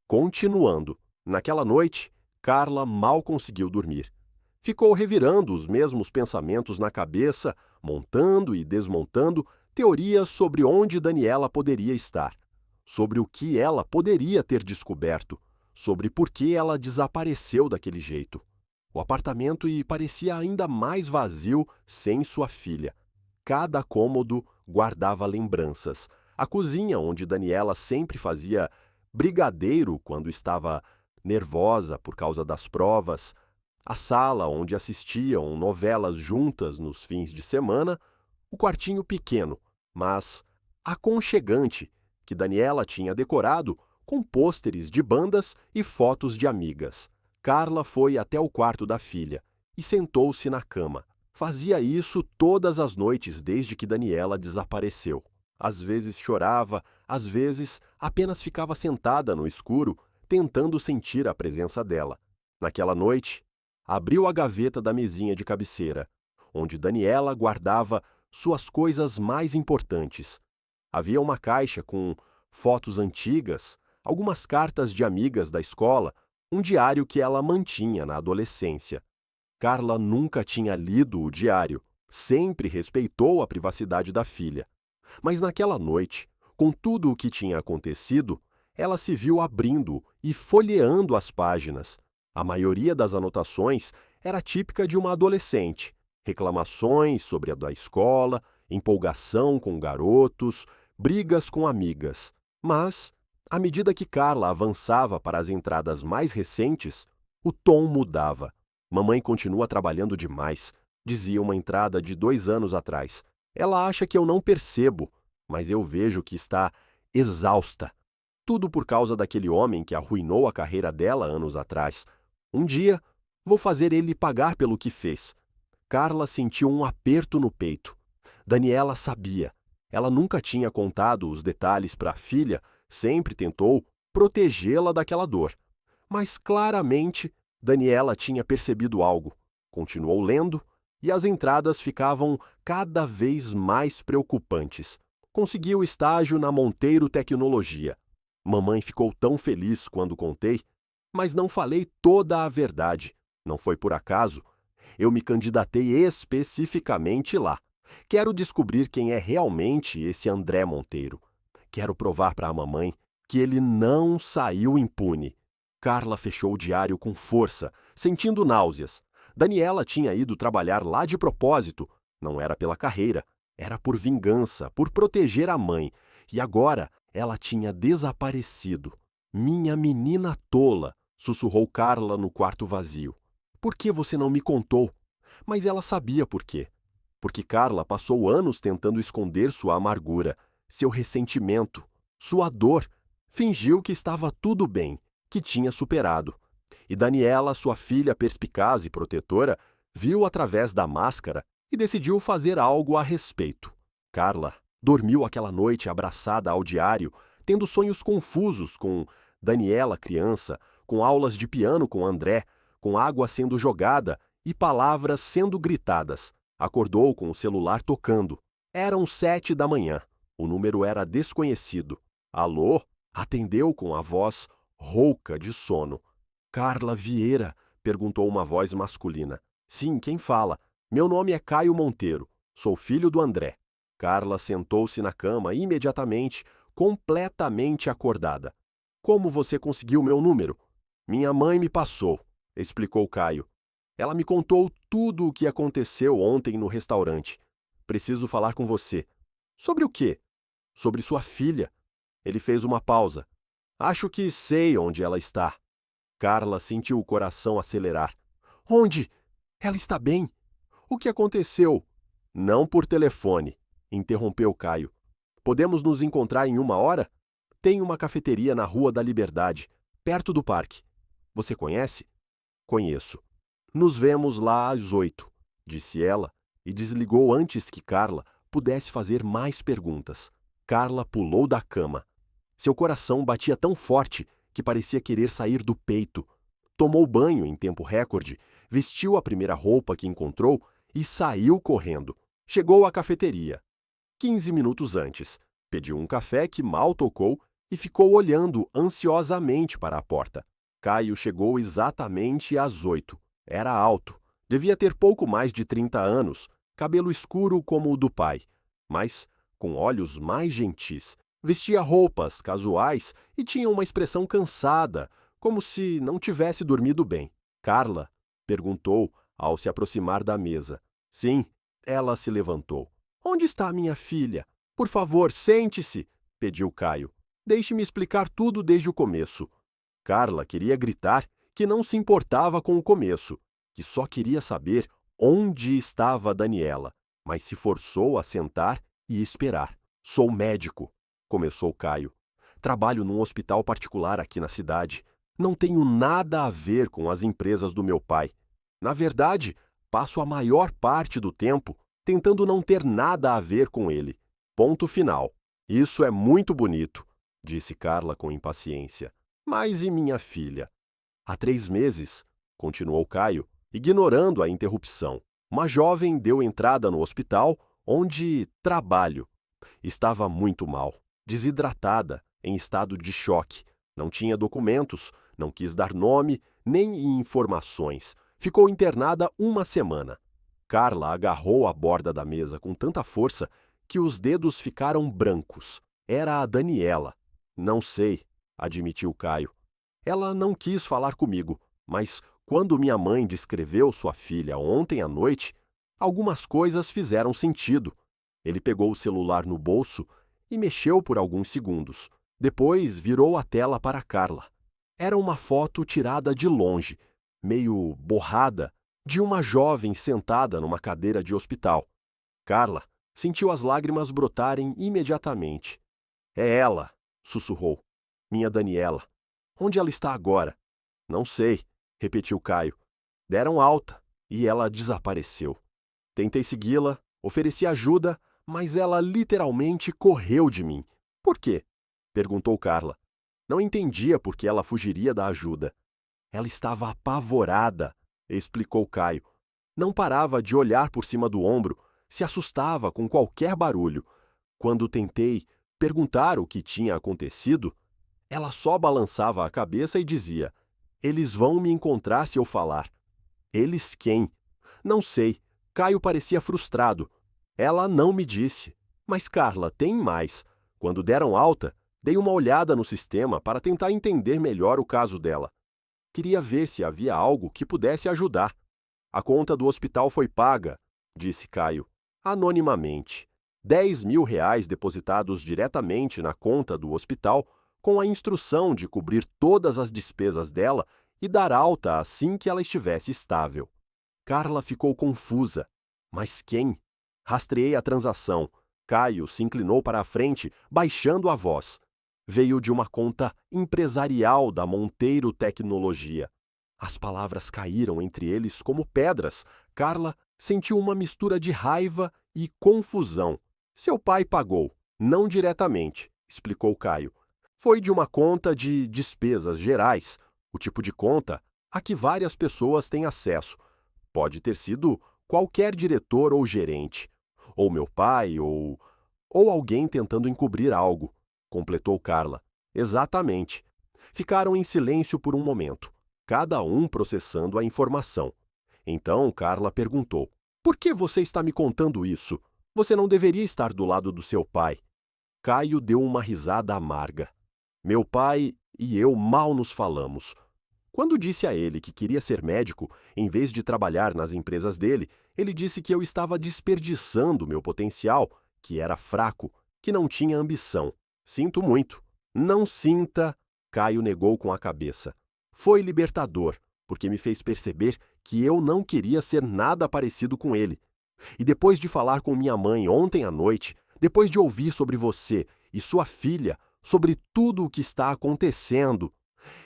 Continuando, naquela noite, Carla mal conseguiu dormir. Ficou revirando os mesmos pensamentos na cabeça, montando e desmontando teorias sobre onde Daniela poderia estar, sobre o que ela poderia ter descoberto, sobre por que ela desapareceu daquele jeito. O apartamento parecia ainda mais vazio sem sua filha. Cada cômodo guardava lembranças. A cozinha, onde Daniela sempre fazia brigadeiro quando estava nervosa por causa das provas, a sala onde assistiam novelas juntas nos fins de semana, o quartinho pequeno, mas aconchegante, que Daniela tinha decorado com pôsteres de bandas e fotos de amigas. Carla foi até o quarto da filha e sentou-se na cama. Fazia isso todas as noites desde que Daniela desapareceu. Às vezes chorava, às vezes apenas ficava sentada no escuro, tentando sentir a presença dela. Naquela noite, abriu a gaveta da mesinha de cabeceira, onde Daniela guardava suas coisas mais importantes. Havia uma caixa com fotos antigas, algumas cartas de amigas da escola, um diário que ela mantinha na adolescência. Carla nunca tinha lido o diário, sempre respeitou a privacidade da filha. Mas naquela noite, com tudo o que tinha acontecido, ela se viu abrindo e folheando as páginas. A maioria das anotações era típica de uma adolescente. Reclamações sobre a da escola, empolgação com garotos, brigas com amigas. Mas, à medida que Carla avançava para as entradas mais recentes, o tom mudava. Mamãe continua trabalhando demais, dizia uma entrada de 2 anos atrás. Ela acha que eu não percebo, mas eu vejo que está exausta. Tudo por causa daquele homem que arruinou a carreira dela anos atrás. Um dia, vou fazer ele pagar pelo que fez. Carla sentiu um aperto no peito. Daniela sabia. Ela nunca tinha contado os detalhes para a filha, sempre tentou protegê-la daquela dor. Mas claramente, Daniela tinha percebido algo. Continuou lendo e as entradas ficavam cada vez mais preocupantes. Conseguiu estágio na Monteiro Tecnologia. Mamãe ficou tão feliz quando contei, mas não falei toda a verdade. Não foi por acaso. Eu me candidatei especificamente lá. Quero descobrir quem é realmente esse André Monteiro. Quero provar para a mamãe que ele não saiu impune. Carla fechou o diário com força, sentindo náuseas. Daniela tinha ido trabalhar lá de propósito. Não era pela carreira, era por vingança, por proteger a mãe. E agora ela tinha desaparecido. Minha menina tola, sussurrou Carla no quarto vazio. Por que você não me contou? Mas ela sabia por quê. Porque Carla passou anos tentando esconder sua amargura, seu ressentimento, sua dor. Fingiu que estava tudo bem, que tinha superado. E Daniela, sua filha perspicaz e protetora, viu através da máscara e decidiu fazer algo a respeito. Carla dormiu aquela noite abraçada ao diário, tendo sonhos confusos com Daniela criança, com aulas de piano com André, com água sendo jogada e palavras sendo gritadas. Acordou com o celular tocando. Eram 7 da manhã. O número era desconhecido. Alô? Atendeu com a voz rouca de sono. Carla Vieira? Perguntou uma voz masculina. Sim, quem fala? Meu nome é Caio Monteiro. Sou filho do André. Carla sentou-se na cama imediatamente, completamente acordada. Como você conseguiu meu número? Minha mãe me passou, explicou Caio. Ela me contou tudo o que aconteceu ontem no restaurante. Preciso falar com você. Sobre o quê? Sobre sua filha. Ele fez uma pausa. Acho que sei onde ela está. Carla sentiu o coração acelerar. Onde? Ela está bem? O que aconteceu? Não por telefone. interrompeu Caio. Podemos nos encontrar em 1 hora? Tem uma cafeteria na Rua da Liberdade, perto do parque. Você conhece? Conheço. Nos vemos lá às 8, disse ela e desligou antes que Carla pudesse fazer mais perguntas. Carla pulou da cama. Seu coração batia tão forte que parecia querer sair do peito. Tomou banho em tempo recorde, vestiu a primeira roupa que encontrou e saiu correndo. Chegou à cafeteria. 15 minutos antes, pediu um café que mal tocou e ficou olhando ansiosamente para a porta. Caio chegou exatamente às 8. Era alto. Devia ter pouco mais de 30 anos, cabelo escuro como o do pai, mas com olhos mais gentis. Vestia roupas casuais e tinha uma expressão cansada, como se não tivesse dormido bem. Carla perguntou ao se aproximar da mesa. Sim, ela se levantou. Onde está minha filha? Por favor, sente-se, pediu Caio. Deixe-me explicar tudo desde o começo. Carla queria gritar que não se importava com o começo, que só queria saber onde estava Daniela, mas se forçou a sentar e esperar. Sou médico, começou Caio. Trabalho num hospital particular aqui na cidade. Não tenho nada a ver com as empresas do meu pai. Na verdade, passo a maior parte do tempo tentando não ter nada a ver com ele. Ponto final. Isso é muito bonito, disse Carla com impaciência. Mas e minha filha? Há 3 meses, continuou Caio, ignorando a interrupção. Uma jovem deu entrada no hospital onde trabalho. Estava muito mal, desidratada, em estado de choque. Não tinha documentos, não quis dar nome nem informações. Ficou internada 1 semana. Carla agarrou a borda da mesa com tanta força que os dedos ficaram brancos. Era a Daniela. Não sei, admitiu Caio. Ela não quis falar comigo, mas quando minha mãe descreveu sua filha ontem à noite, algumas coisas fizeram sentido. Ele pegou o celular no bolso e mexeu por alguns segundos. Depois virou a tela para Carla. Era uma foto tirada de longe, meio borrada, de uma jovem sentada numa cadeira de hospital. Carla sentiu as lágrimas brotarem imediatamente. É ela, sussurrou. Minha Daniela. Onde ela está agora? Não sei, repetiu Caio. Deram alta e ela desapareceu. Tentei segui-la, ofereci ajuda, mas ela literalmente correu de mim. Por quê? Perguntou Carla. Não entendia por que ela fugiria da ajuda. Ela estava apavorada, explicou Caio. Não parava de olhar por cima do ombro, se assustava com qualquer barulho. Quando tentei perguntar o que tinha acontecido, ela só balançava a cabeça e dizia: eles vão me encontrar se eu falar. Eles quem? Não sei. Caio parecia frustrado. Ela não me disse. Mas Carla, tem mais. Quando deram alta, dei uma olhada no sistema para tentar entender melhor o caso dela. Queria ver se havia algo que pudesse ajudar. A conta do hospital foi paga, disse Caio, anonimamente. R$ 10.000 depositados diretamente na conta do hospital, com a instrução de cobrir todas as despesas dela e dar alta assim que ela estivesse estável. Carla ficou confusa. Mas quem? Rastreei a transação. Caio se inclinou para a frente, baixando a voz. Veio de uma conta empresarial da Monteiro Tecnologia. As palavras caíram entre eles como pedras. Carla sentiu uma mistura de raiva e confusão. Seu pai pagou, não diretamente, explicou Caio. Foi de uma conta de despesas gerais, o tipo de conta a que várias pessoas têm acesso. Pode ter sido qualquer diretor ou gerente, ou meu pai, ou alguém tentando encobrir algo, completou Carla. Exatamente. Ficaram em silêncio por um momento, cada um processando a informação. Então Carla perguntou: por que você está me contando isso? Você não deveria estar do lado do seu pai. Caio deu uma risada amarga. Meu pai e eu mal nos falamos. Quando disse a ele que queria ser médico, em vez de trabalhar nas empresas dele, ele disse que eu estava desperdiçando meu potencial, que era fraco, que não tinha ambição. Sinto muito. Não sinta, Caio negou com a cabeça. Foi libertador, porque me fez perceber que eu não queria ser nada parecido com ele. E depois de falar com minha mãe ontem à noite, depois de ouvir sobre você e sua filha, sobre tudo o que está acontecendo.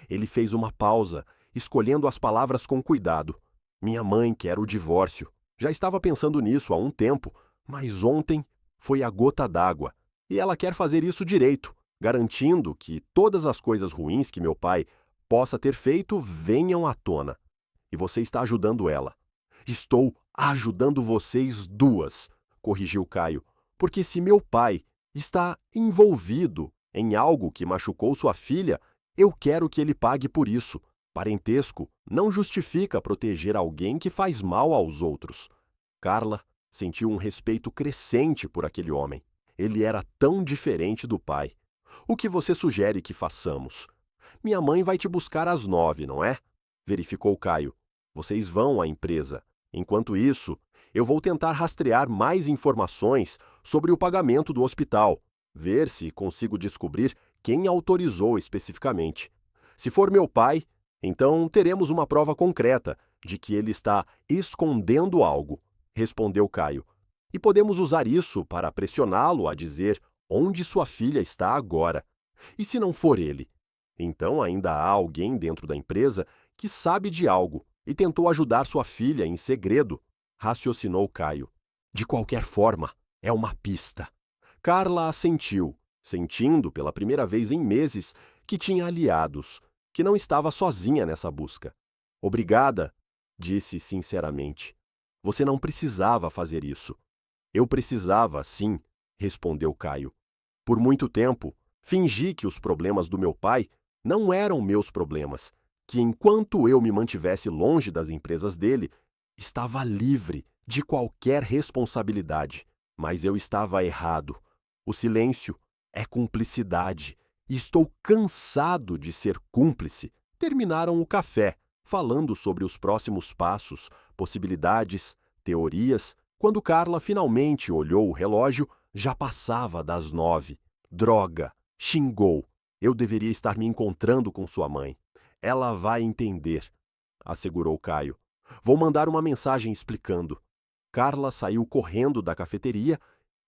Ele fez uma pausa, escolhendo as palavras com cuidado. Minha mãe quer o divórcio. Já estava pensando nisso há um tempo, mas ontem foi a gota d'água. E ela quer fazer isso direito, garantindo que todas as coisas ruins que meu pai possa ter feito venham à tona. E você está ajudando ela. Estou ajudando vocês duas, corrigiu Caio, porque se meu pai está envolvido em algo que machucou sua filha, eu quero que ele pague por isso. Parentesco não justifica proteger alguém que faz mal aos outros. Carla sentiu um respeito crescente por aquele homem. Ele era tão diferente do pai. O que você sugere que façamos? Minha mãe vai te buscar às 9, não é? Verificou Caio. Vocês vão à empresa. Enquanto isso, eu vou tentar rastrear mais informações sobre o pagamento do hospital, ver se consigo descobrir quem autorizou especificamente. Se for meu pai, então teremos uma prova concreta de que ele está escondendo algo, respondeu Caio. E podemos usar isso para pressioná-lo a dizer onde sua filha está agora. E se não for ele? Então ainda há alguém dentro da empresa que sabe de algo e tentou ajudar sua filha em segredo, raciocinou Caio. De qualquer forma, é uma pista. Carla assentiu, sentindo pela primeira vez em meses que tinha aliados, que não estava sozinha nessa busca. Obrigada, disse sinceramente. Você não precisava fazer isso. Eu precisava, sim, respondeu Caio. Por muito tempo, fingi que os problemas do meu pai não eram meus problemas, que enquanto eu me mantivesse longe das empresas dele, estava livre de qualquer responsabilidade. Mas eu estava errado. O silêncio é cumplicidade e estou cansado de ser cúmplice. Terminaram o café, falando sobre os próximos passos, possibilidades, teorias. Quando Carla finalmente olhou o relógio, já passava das 9. Droga! Xingou. Eu deveria estar me encontrando com sua mãe. Ela vai entender, assegurou Caio. Vou mandar uma mensagem explicando. Carla saiu correndo da cafeteria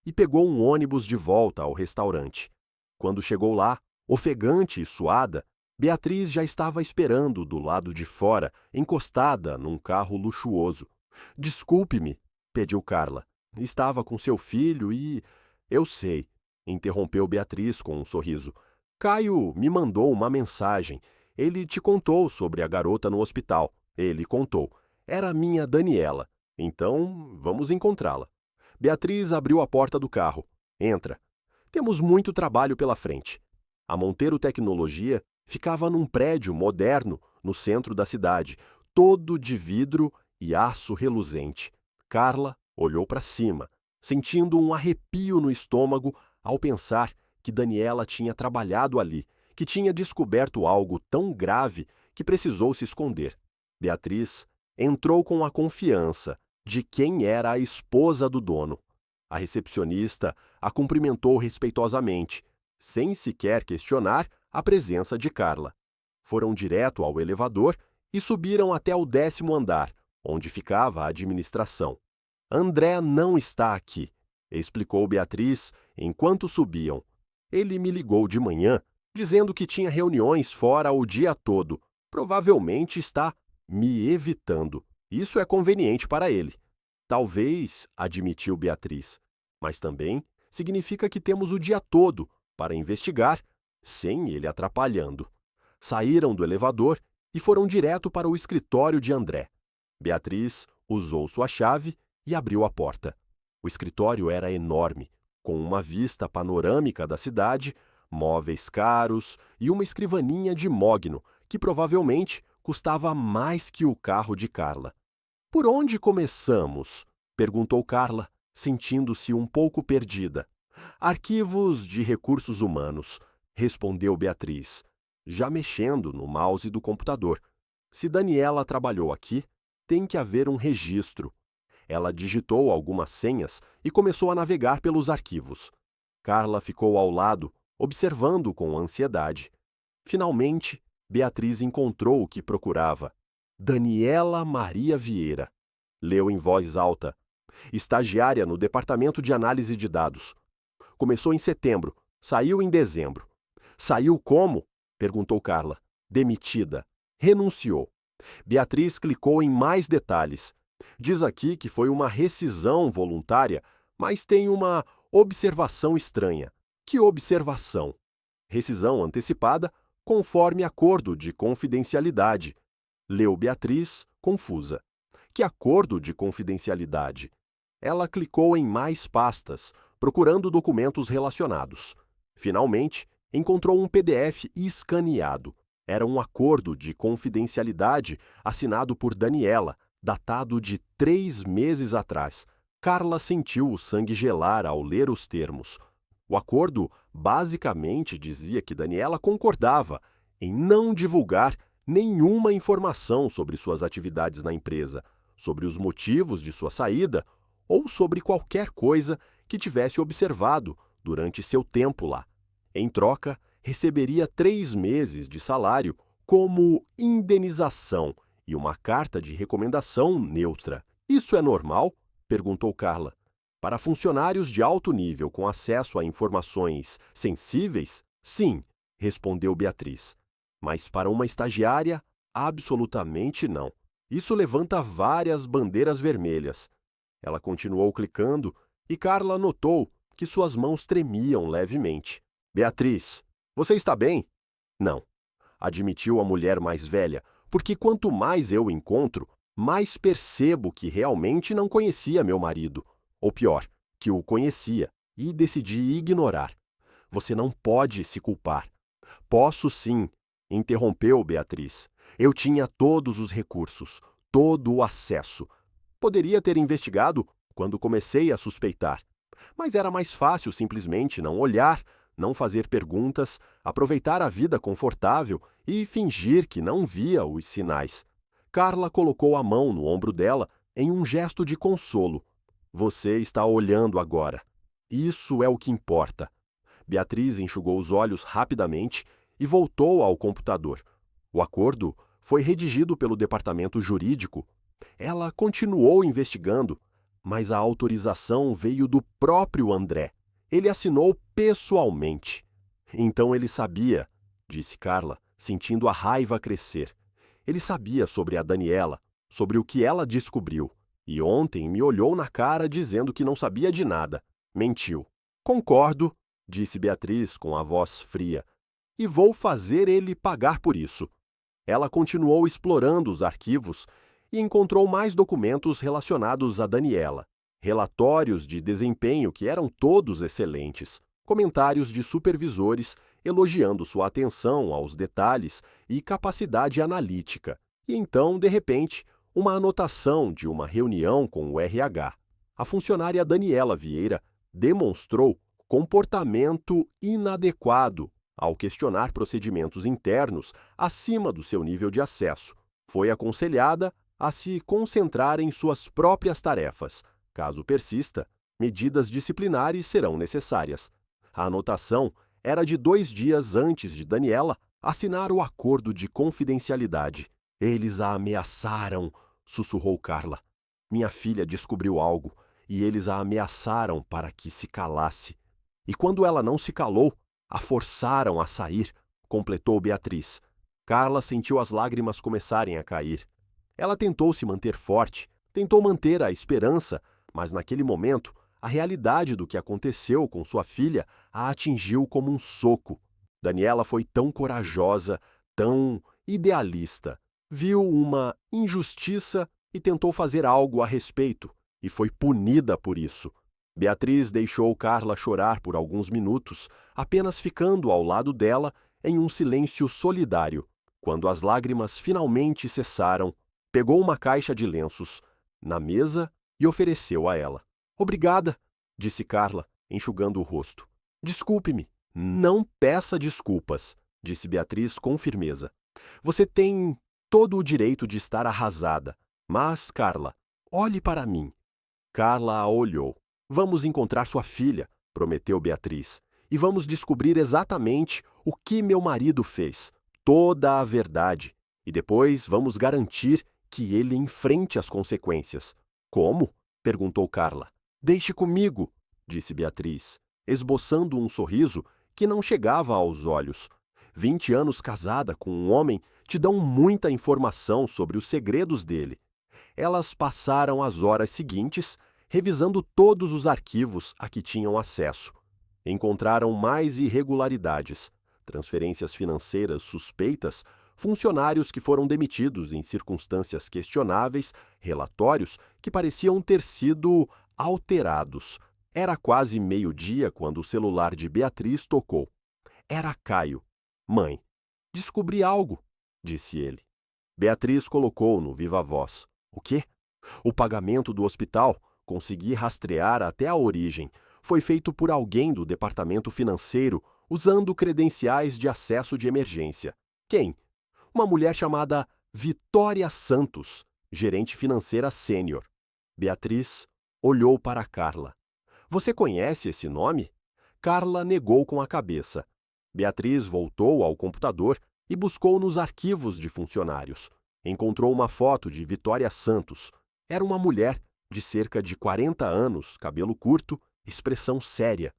e pegou um ônibus de volta ao restaurante. Quando chegou lá, ofegante e suada, Beatriz já estava esperando do lado de fora, encostada num carro luxuoso. Desculpe-me, pediu Carla. Estava com seu filho e... Eu sei, interrompeu Beatriz com um sorriso. Caio me mandou uma mensagem. Ele te contou sobre a garota no hospital. Ele contou. Era minha Daniela. Então, vamos encontrá-la. Beatriz abriu a porta do carro. Entra. Temos muito trabalho pela frente. A Monteiro Tecnologia ficava num prédio moderno no centro da cidade, todo de vidro e aço reluzente. Carla olhou para cima, sentindo um arrepio no estômago ao pensar que Daniela tinha trabalhado ali, que tinha descoberto algo tão grave que precisou se esconder. Beatriz entrou com a confiança de quem era a esposa do dono. A recepcionista a cumprimentou respeitosamente, sem sequer questionar a presença de Carla. Foram direto ao elevador e subiram até o 10º andar, onde ficava a administração. André não está aqui, explicou Beatriz enquanto subiam. Ele me ligou de manhã, dizendo que tinha reuniões fora o dia todo. Provavelmente está me evitando. Isso é conveniente para ele. Talvez, admitiu Beatriz, mas também significa que temos o dia todo para investigar, sem ele atrapalhando. Saíram do elevador e foram direto para o escritório de André. Beatriz usou sua chave e abriu a porta. O escritório era enorme, com uma vista panorâmica da cidade, móveis caros e uma escrivaninha de mogno, que provavelmente custava mais que o carro de Carla. Por onde começamos? Perguntou Carla, sentindo-se um pouco perdida. Arquivos de recursos humanos, respondeu Beatriz, já mexendo no mouse do computador. Se Daniela trabalhou aqui, tem que haver um registro. Ela digitou algumas senhas e começou a navegar pelos arquivos. Carla ficou ao lado, observando com ansiedade. Finalmente, Beatriz encontrou o que procurava. Daniela Maria Vieira. Leu em voz alta. Estagiária no departamento de análise de dados. Começou em setembro, saiu em dezembro. Saiu como? Perguntou Carla. Demitida. Renunciou. Beatriz clicou em mais detalhes. Diz aqui que foi uma rescisão voluntária, mas tem uma observação estranha. Que observação? Rescisão antecipada, conforme acordo de confidencialidade. Leu Beatriz, confusa. Que acordo de confidencialidade? Ela clicou em mais pastas, procurando documentos relacionados. Finalmente, encontrou um PDF escaneado. Era um acordo de confidencialidade assinado por Daniela, datado de 3 meses atrás. Carla sentiu o sangue gelar ao ler os termos. O acordo basicamente dizia que Daniela concordava em não divulgar nenhuma informação sobre suas atividades na empresa, sobre os motivos de sua saída ou sobre qualquer coisa que tivesse observado durante seu tempo lá. Em troca, receberia 3 meses de salário como indenização e uma carta de recomendação neutra. Isso é normal? Perguntou Carla. Para funcionários de alto nível com acesso a informações sensíveis, sim, respondeu Beatriz. Mas para uma estagiária, absolutamente não. Isso levanta várias bandeiras vermelhas. Ela continuou clicando e Carla notou que suas mãos tremiam levemente. Beatriz, você está bem? Não, admitiu a mulher mais velha, porque quanto mais eu encontro, mais percebo que realmente não conhecia meu marido. Ou pior, que o conhecia e decidi ignorar. Você não pode se culpar. Posso sim, interrompeu Beatriz. Eu tinha todos os recursos, todo o acesso. Poderia ter investigado quando comecei a suspeitar. Mas era mais fácil simplesmente não olhar, não fazer perguntas, aproveitar a vida confortável e fingir que não via os sinais. Carla colocou a mão no ombro dela em um gesto de consolo. Você está olhando agora. Isso é o que importa. Beatriz enxugou os olhos rapidamente e voltou ao computador. O acordo foi redigido pelo departamento jurídico. Ela continuou investigando, mas a autorização veio do próprio André. Ele assinou pessoalmente. Então ele sabia, disse Carla, sentindo a raiva crescer. Ele sabia sobre a Daniela, sobre o que ela descobriu. E ontem me olhou na cara dizendo que não sabia de nada. Mentiu. Concordo, disse Beatriz com a voz fria. E vou fazer ele pagar por isso. Ela continuou explorando os arquivos e encontrou mais documentos relacionados a Daniela. Relatórios de desempenho que eram todos excelentes. Comentários de supervisores elogiando sua atenção aos detalhes e capacidade analítica. E então, de repente, uma anotação de uma reunião com o RH. A funcionária Daniela Vieira demonstrou comportamento inadequado ao questionar procedimentos internos acima do seu nível de acesso. Foi aconselhada a se concentrar em suas próprias tarefas. Caso persista, medidas disciplinares serão necessárias. A anotação era de 2 dias antes de Daniela assinar o acordo de confidencialidade. Eles a ameaçaram, sussurrou Carla. Minha filha descobriu algo e eles a ameaçaram para que se calasse. E quando ela não se calou, a forçaram a sair, completou Beatriz. Carla sentiu as lágrimas começarem a cair. Ela tentou se manter forte, tentou manter a esperança, mas naquele momento, a realidade do que aconteceu com sua filha a atingiu como um soco. Daniela foi tão corajosa, tão idealista. Viu uma injustiça e tentou fazer algo a respeito, e foi punida por isso. Beatriz deixou Carla chorar por alguns minutos, apenas ficando ao lado dela em um silêncio solidário. Quando as lágrimas finalmente cessaram, pegou uma caixa de lenços na mesa e ofereceu a ela. Obrigada, disse Carla, enxugando o rosto. Desculpe-me. Não peça desculpas, disse Beatriz com firmeza. Você tem todo o direito de estar arrasada. Mas, Carla, olhe para mim. Carla a olhou. Vamos encontrar sua filha, prometeu Beatriz, e vamos descobrir exatamente o que meu marido fez, toda a verdade, e depois vamos garantir que ele enfrente as consequências. Como? perguntou Carla. Deixe comigo, disse Beatriz, esboçando um sorriso que não chegava aos olhos. 20 anos casada com um homem te dão muita informação sobre os segredos dele. Elas passaram as horas seguintes revisando todos os arquivos a que tinham acesso. Encontraram mais irregularidades, transferências financeiras suspeitas, funcionários que foram demitidos em circunstâncias questionáveis, relatórios que pareciam ter sido alterados. Era quase meio-dia quando o celular de Beatriz tocou. Era Caio. Mãe, descobri algo, disse ele. Beatriz colocou no viva voz. O quê? O pagamento do hospital, consegui rastrear até a origem. Foi feito por alguém do departamento financeiro usando credenciais de acesso de emergência. Quem? Uma mulher chamada Vitória Santos, gerente financeira sênior. Beatriz olhou para Carla. Você conhece esse nome? Carla negou com a cabeça. Beatriz voltou ao computador e buscou nos arquivos de funcionários. Encontrou uma foto de Vitória Santos. Era uma mulher de cerca de 40 anos, cabelo curto, expressão séria.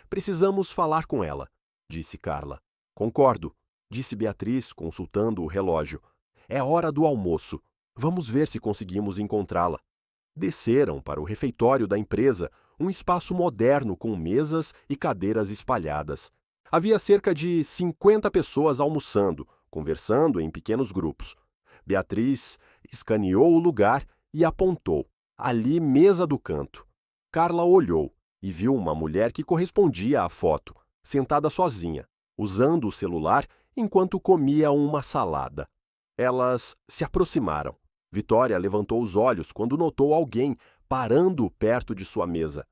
Precisamos falar com ela, disse Carla. Concordo, disse Beatriz, consultando o relógio. É hora do almoço. Vamos ver se conseguimos encontrá-la. Desceram para o refeitório da empresa, um espaço moderno com mesas e cadeiras espalhadas. Havia cerca de 50 pessoas almoçando, conversando em pequenos grupos. Beatriz escaneou o lugar e apontou. Ali, mesa do canto. Carla olhou e viu uma mulher que correspondia à foto, sentada sozinha, usando o celular enquanto comia uma salada. Elas se aproximaram. Vitória levantou os olhos quando notou alguém parando perto de sua mesa.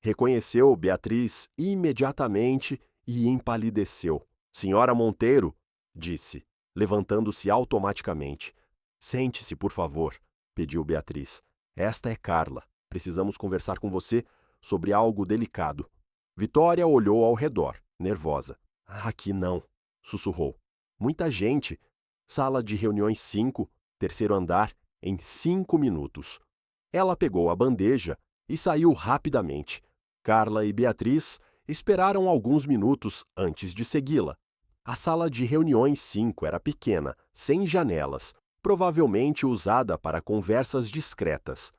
Reconheceu Beatriz imediatamente e empalideceu. Senhora Monteiro, disse, levantando-se automaticamente. Sente-se, por favor, pediu Beatriz. Esta é Carla. Precisamos conversar com você sobre algo delicado. Vitória olhou ao redor, nervosa. Aqui não, sussurrou. Muita gente. Sala de reuniões 5, terceiro andar, em 5 minutos. Ela pegou a bandeja e saiu rapidamente. Carla e Beatriz esperaram alguns minutos antes de segui-la. A sala de reuniões 5 era pequena, sem janelas, provavelmente usada para conversas discretas.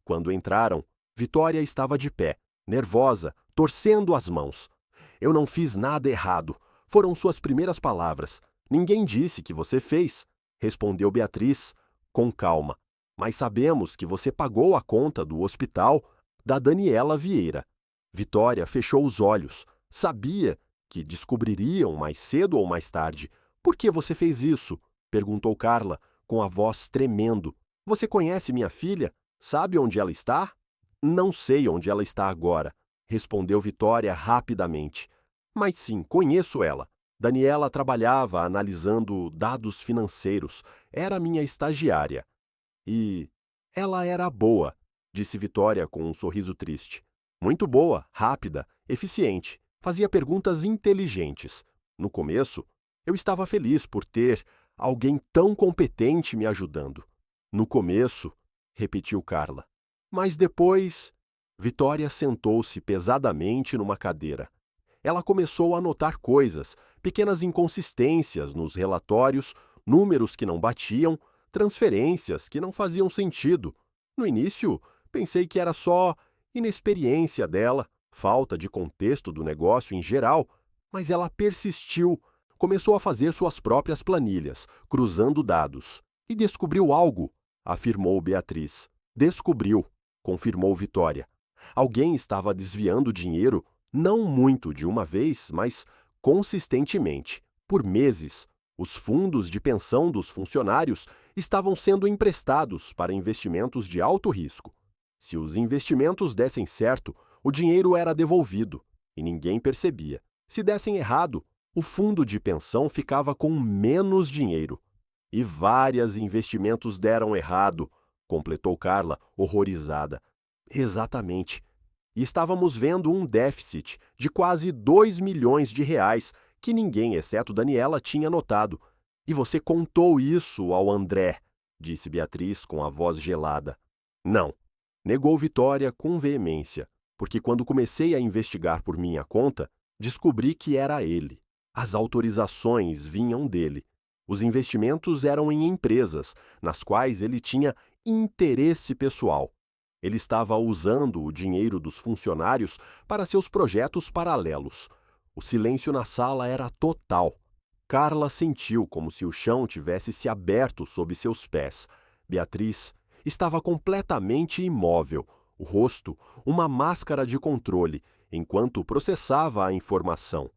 Quando entraram, Vitória estava de pé, nervosa, torcendo as mãos. Eu não fiz nada errado, foram suas primeiras palavras. Ninguém disse que você fez, respondeu Beatriz, com calma. Mas sabemos que você pagou a conta do hospital da Daniela Vieira. Vitória fechou os olhos. Sabia que descobririam mais cedo ou mais tarde. Por que você fez isso? Perguntou Carla, com a voz tremendo. Você conhece minha filha? Sabe onde ela está? Não sei onde ela está agora, respondeu Vitória rapidamente. Mas sim, conheço ela. Daniela trabalhava analisando dados financeiros. Era minha estagiária. E ela era boa, disse Vitória com um sorriso triste. Muito boa, rápida, eficiente. Fazia perguntas inteligentes. No começo, eu estava feliz por ter alguém tão competente me ajudando. No começo, repetiu Carla. Mas depois, Vitória sentou-se pesadamente numa cadeira. Ela começou a notar coisas, pequenas inconsistências nos relatórios, números que não batiam, transferências que não faziam sentido. No início, pensei que era só inexperiência dela, falta de contexto do negócio em geral, mas ela persistiu, começou a fazer suas próprias planilhas, cruzando dados. E descobriu algo, afirmou Beatriz. Descobriu, confirmou Vitória. Alguém estava desviando dinheiro, não muito de uma vez, mas consistentemente, por meses. Os fundos de pensão dos funcionários estavam sendo emprestados para investimentos de alto risco. Se os investimentos dessem certo, o dinheiro era devolvido, e ninguém percebia. Se dessem errado, o fundo de pensão ficava com menos dinheiro. E vários investimentos deram errado, completou Carla, horrorizada. Exatamente. E estávamos vendo um déficit de quase 2 milhões de reais que ninguém, exceto Daniela, tinha notado. E você contou isso ao André, disse Beatriz com a voz gelada. Não, Negou Vitória com veemência, porque quando comecei a investigar por minha conta, descobri que era ele. As autorizações vinham dele. Os investimentos eram em empresas, nas quais ele tinha interesse pessoal. Ele estava usando o dinheiro dos funcionários para seus projetos paralelos. O silêncio na sala era total. Carla sentiu como se o chão tivesse se aberto sob seus pés. Beatriz estava completamente imóvel, o rosto uma máscara de controle, enquanto processava a informação.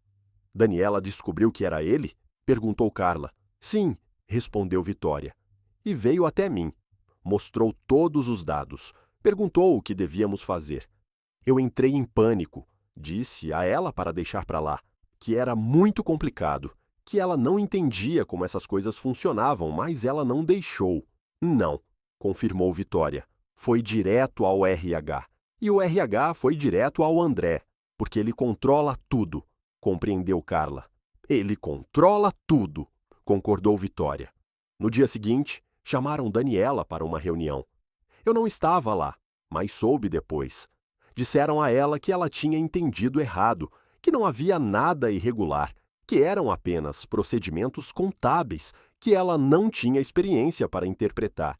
Daniela descobriu que era ele? Perguntou Carla. Sim, respondeu Vitória. E veio até mim. Mostrou todos os dados. Perguntou o que devíamos fazer. Eu entrei em pânico. Disse a ela para deixar para lá, que era muito complicado, que ela não entendia como essas coisas funcionavam, mas ela não deixou. Não, confirmou Vitória. Foi direto ao RH. E o RH foi direto ao André, porque ele controla tudo, compreendeu Carla. Ele controla tudo, concordou Vitória. No dia seguinte, chamaram Daniela para uma reunião. Eu não estava lá, mas soube depois. Disseram a ela que ela tinha entendido errado, que não havia nada irregular, que eram apenas procedimentos contábeis que ela não tinha experiência para interpretar.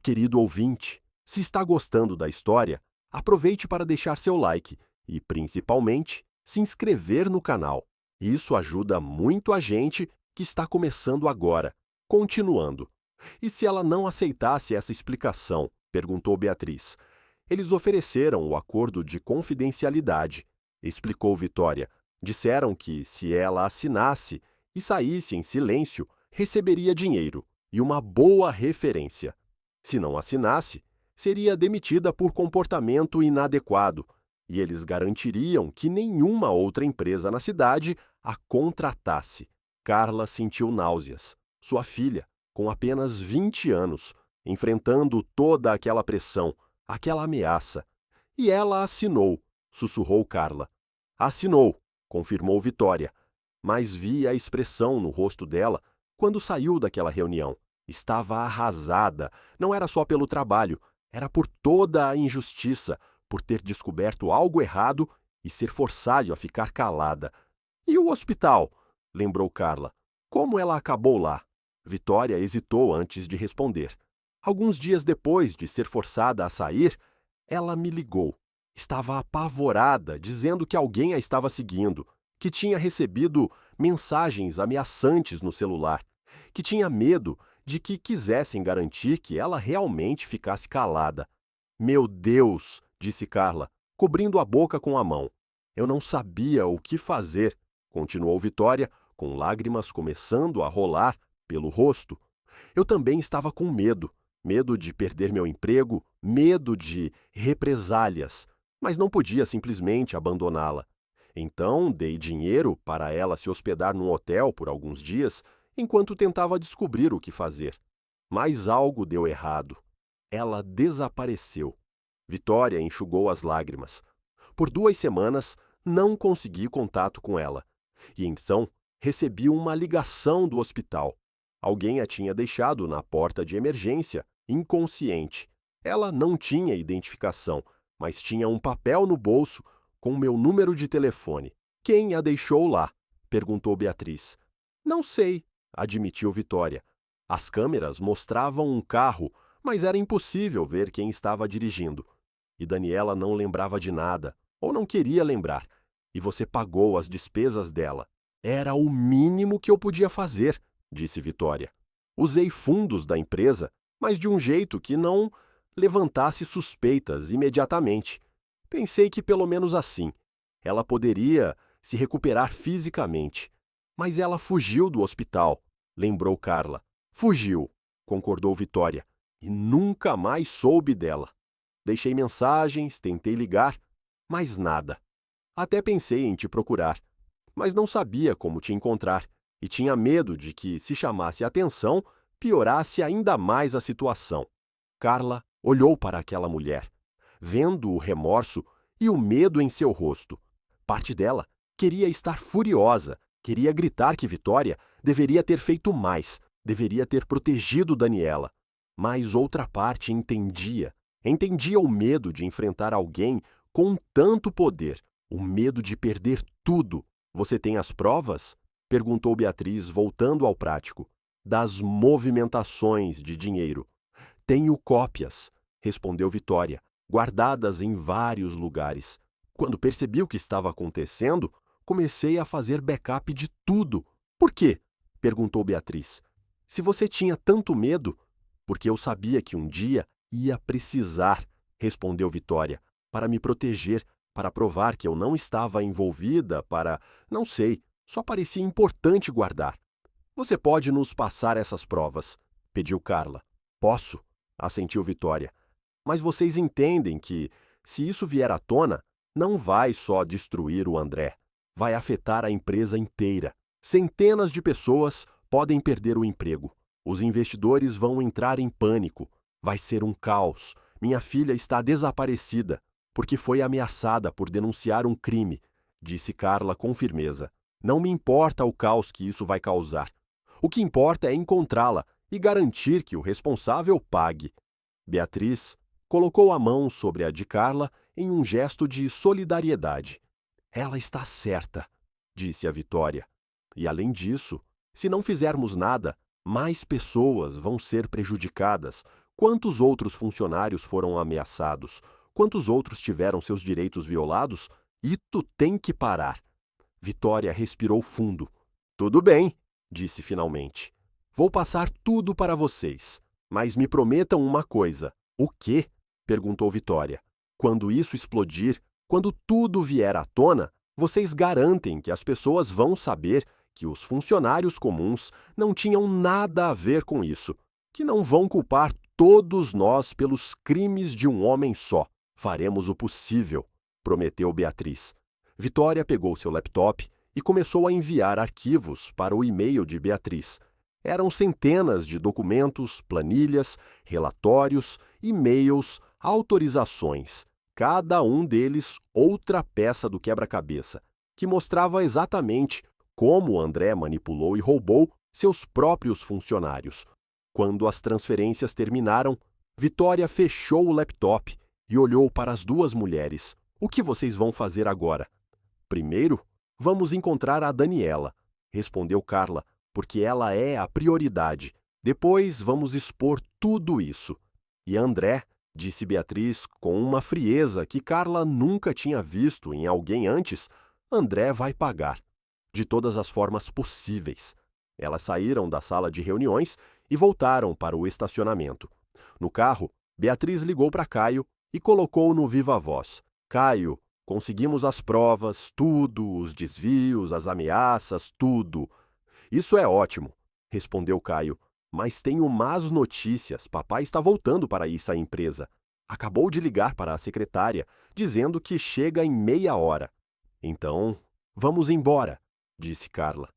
Querido ouvinte, se está gostando da história, aproveite para deixar seu like e, principalmente, se inscrever no canal. Isso ajuda muito a gente que está começando agora. Continuando. E se ela não aceitasse essa explicação? Perguntou Beatriz. Eles ofereceram o acordo de confidencialidade, explicou Vitória. Disseram que, se ela assinasse e saísse em silêncio, receberia dinheiro e uma boa referência. Se não assinasse, seria demitida por comportamento inadequado, e eles garantiriam que nenhuma outra empresa na cidade a contratasse. Carla sentiu náuseas. Sua filha, com apenas 20 anos, enfrentando toda aquela pressão, aquela ameaça. E ela assinou, sussurrou Carla. Assinou, confirmou Vitória, mas vi a expressão no rosto dela quando saiu daquela reunião. Estava arrasada, não era só pelo trabalho, era por toda a injustiça, por ter descoberto algo errado e ser forçada a ficar calada. E o hospital? Lembrou Carla. Como ela acabou lá? Vitória hesitou antes de responder. Alguns dias depois de ser forçada a sair, ela me ligou. Estava apavorada, dizendo que alguém a estava seguindo, que tinha recebido mensagens ameaçantes no celular, que tinha medo de que quisessem garantir que ela realmente ficasse calada. Meu Deus, disse Carla, cobrindo a boca com a mão. Eu não sabia o que fazer, continuou Vitória, com lágrimas começando a rolar pelo rosto. Eu também estava com medo. Medo de perder meu emprego, medo de represálias, mas não podia simplesmente abandoná-la. Então, dei dinheiro para ela se hospedar num hotel por alguns dias, enquanto tentava descobrir o que fazer. Mas algo deu errado. Ela desapareceu. Vitória enxugou as lágrimas. Por 2 semanas, não consegui contato com ela. E então, recebi uma ligação do hospital. Alguém a tinha deixado na porta de emergência, inconsciente. Ela não tinha identificação, mas tinha um papel no bolso com meu número de telefone. Quem a deixou lá? Perguntou Beatriz. Não sei, admitiu Vitória. As câmeras mostravam um carro, mas era impossível ver quem estava dirigindo. E Daniela não lembrava de nada, ou não queria lembrar. E você pagou as despesas dela. Era o mínimo que eu podia fazer, disse Vitória. Usei fundos da empresa, mas de um jeito que não levantasse suspeitas imediatamente. Pensei que pelo menos assim, ela poderia se recuperar fisicamente. Mas ela fugiu do hospital, lembrou Carla. Fugiu, concordou Vitória, e nunca mais soube dela. Deixei mensagens, tentei ligar, mas nada. Até pensei em te procurar, mas não sabia como te encontrar e tinha medo de que, se chamasse a atenção, piorasse ainda mais a situação. Carla olhou para aquela mulher, vendo o remorso e o medo em seu rosto. Parte dela queria estar furiosa, queria gritar que Vitória deveria ter feito mais, deveria ter protegido Daniela. Mas outra parte entendia Entendia o medo de enfrentar alguém com tanto poder, o medo de perder tudo. Você tem as provas? Perguntou Beatriz, voltando ao prático. Das movimentações de dinheiro. Tenho cópias, respondeu Vitória, guardadas em vários lugares. Quando percebi o que estava acontecendo, comecei a fazer backup de tudo. Por quê? Perguntou Beatriz. Se você tinha tanto medo, porque eu sabia que um dia ia precisar, respondeu Vitória, para me proteger, para provar que eu não estava envolvida, não sei, só parecia importante guardar. Você pode nos passar essas provas, pediu Carla. Posso, assentiu Vitória. Mas vocês entendem que, se isso vier à tona, não vai só destruir o André, vai afetar a empresa inteira. Centenas de pessoas podem perder o emprego. Os investidores vão entrar em pânico. Vai ser um caos. Minha filha está desaparecida, porque foi ameaçada por denunciar um crime, disse Carla com firmeza. Não me importa o caos que isso vai causar. O que importa é encontrá-la e garantir que o responsável pague. Beatriz colocou a mão sobre a de Carla em um gesto de solidariedade. Ela está certa, disse a Vitória. E além disso, se não fizermos nada, mais pessoas vão ser prejudicadas. Quantos outros funcionários foram ameaçados? Quantos outros tiveram seus direitos violados? Isso tem que parar. Vitória respirou fundo. Tudo bem, disse finalmente. Vou passar tudo para vocês. Mas me prometam uma coisa. O quê? Perguntou Vitória. Quando isso explodir, quando tudo vier à tona, vocês garantem que as pessoas vão saber que os funcionários comuns não tinham nada a ver com isso, que não vão culpar todos nós pelos crimes de um homem só. Faremos o possível, prometeu Beatriz. Vitória pegou seu laptop e começou a enviar arquivos para o e-mail de Beatriz. Eram centenas de documentos, planilhas, relatórios, e-mails, autorizações, cada um deles outra peça do quebra-cabeça, que mostrava exatamente como André manipulou e roubou seus próprios funcionários. Quando as transferências terminaram, Vitória fechou o laptop e olhou para as duas mulheres. O que vocês vão fazer agora? Primeiro, vamos encontrar a Daniela, respondeu Carla, porque ela é a prioridade. Depois vamos expor tudo isso. E André, disse Beatriz com uma frieza que Carla nunca tinha visto em alguém antes, André vai pagar. De todas as formas possíveis. Elas saíram da sala de reuniões e voltaram para o estacionamento. No carro, Beatriz ligou para Caio e colocou no viva voz. Caio, conseguimos as provas, tudo, os desvios, as ameaças, tudo. Isso é ótimo, respondeu Caio. Mas tenho más notícias. Papai está voltando para essa empresa. Acabou de ligar para a secretária, dizendo que chega em meia hora. Então, vamos embora, disse Carla.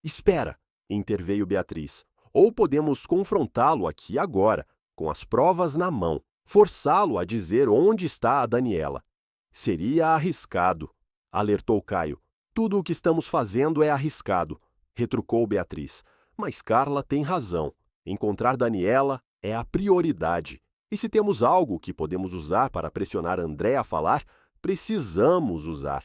Espera, interveio Beatriz. Ou podemos confrontá-lo aqui agora, com as provas na mão, forçá-lo a dizer onde está a Daniela. Seria arriscado, alertou Caio. Tudo o que estamos fazendo é arriscado, retrucou Beatriz. Mas Carla tem razão. Encontrar Daniela é a prioridade. E se temos algo que podemos usar para pressionar André a falar, precisamos usar.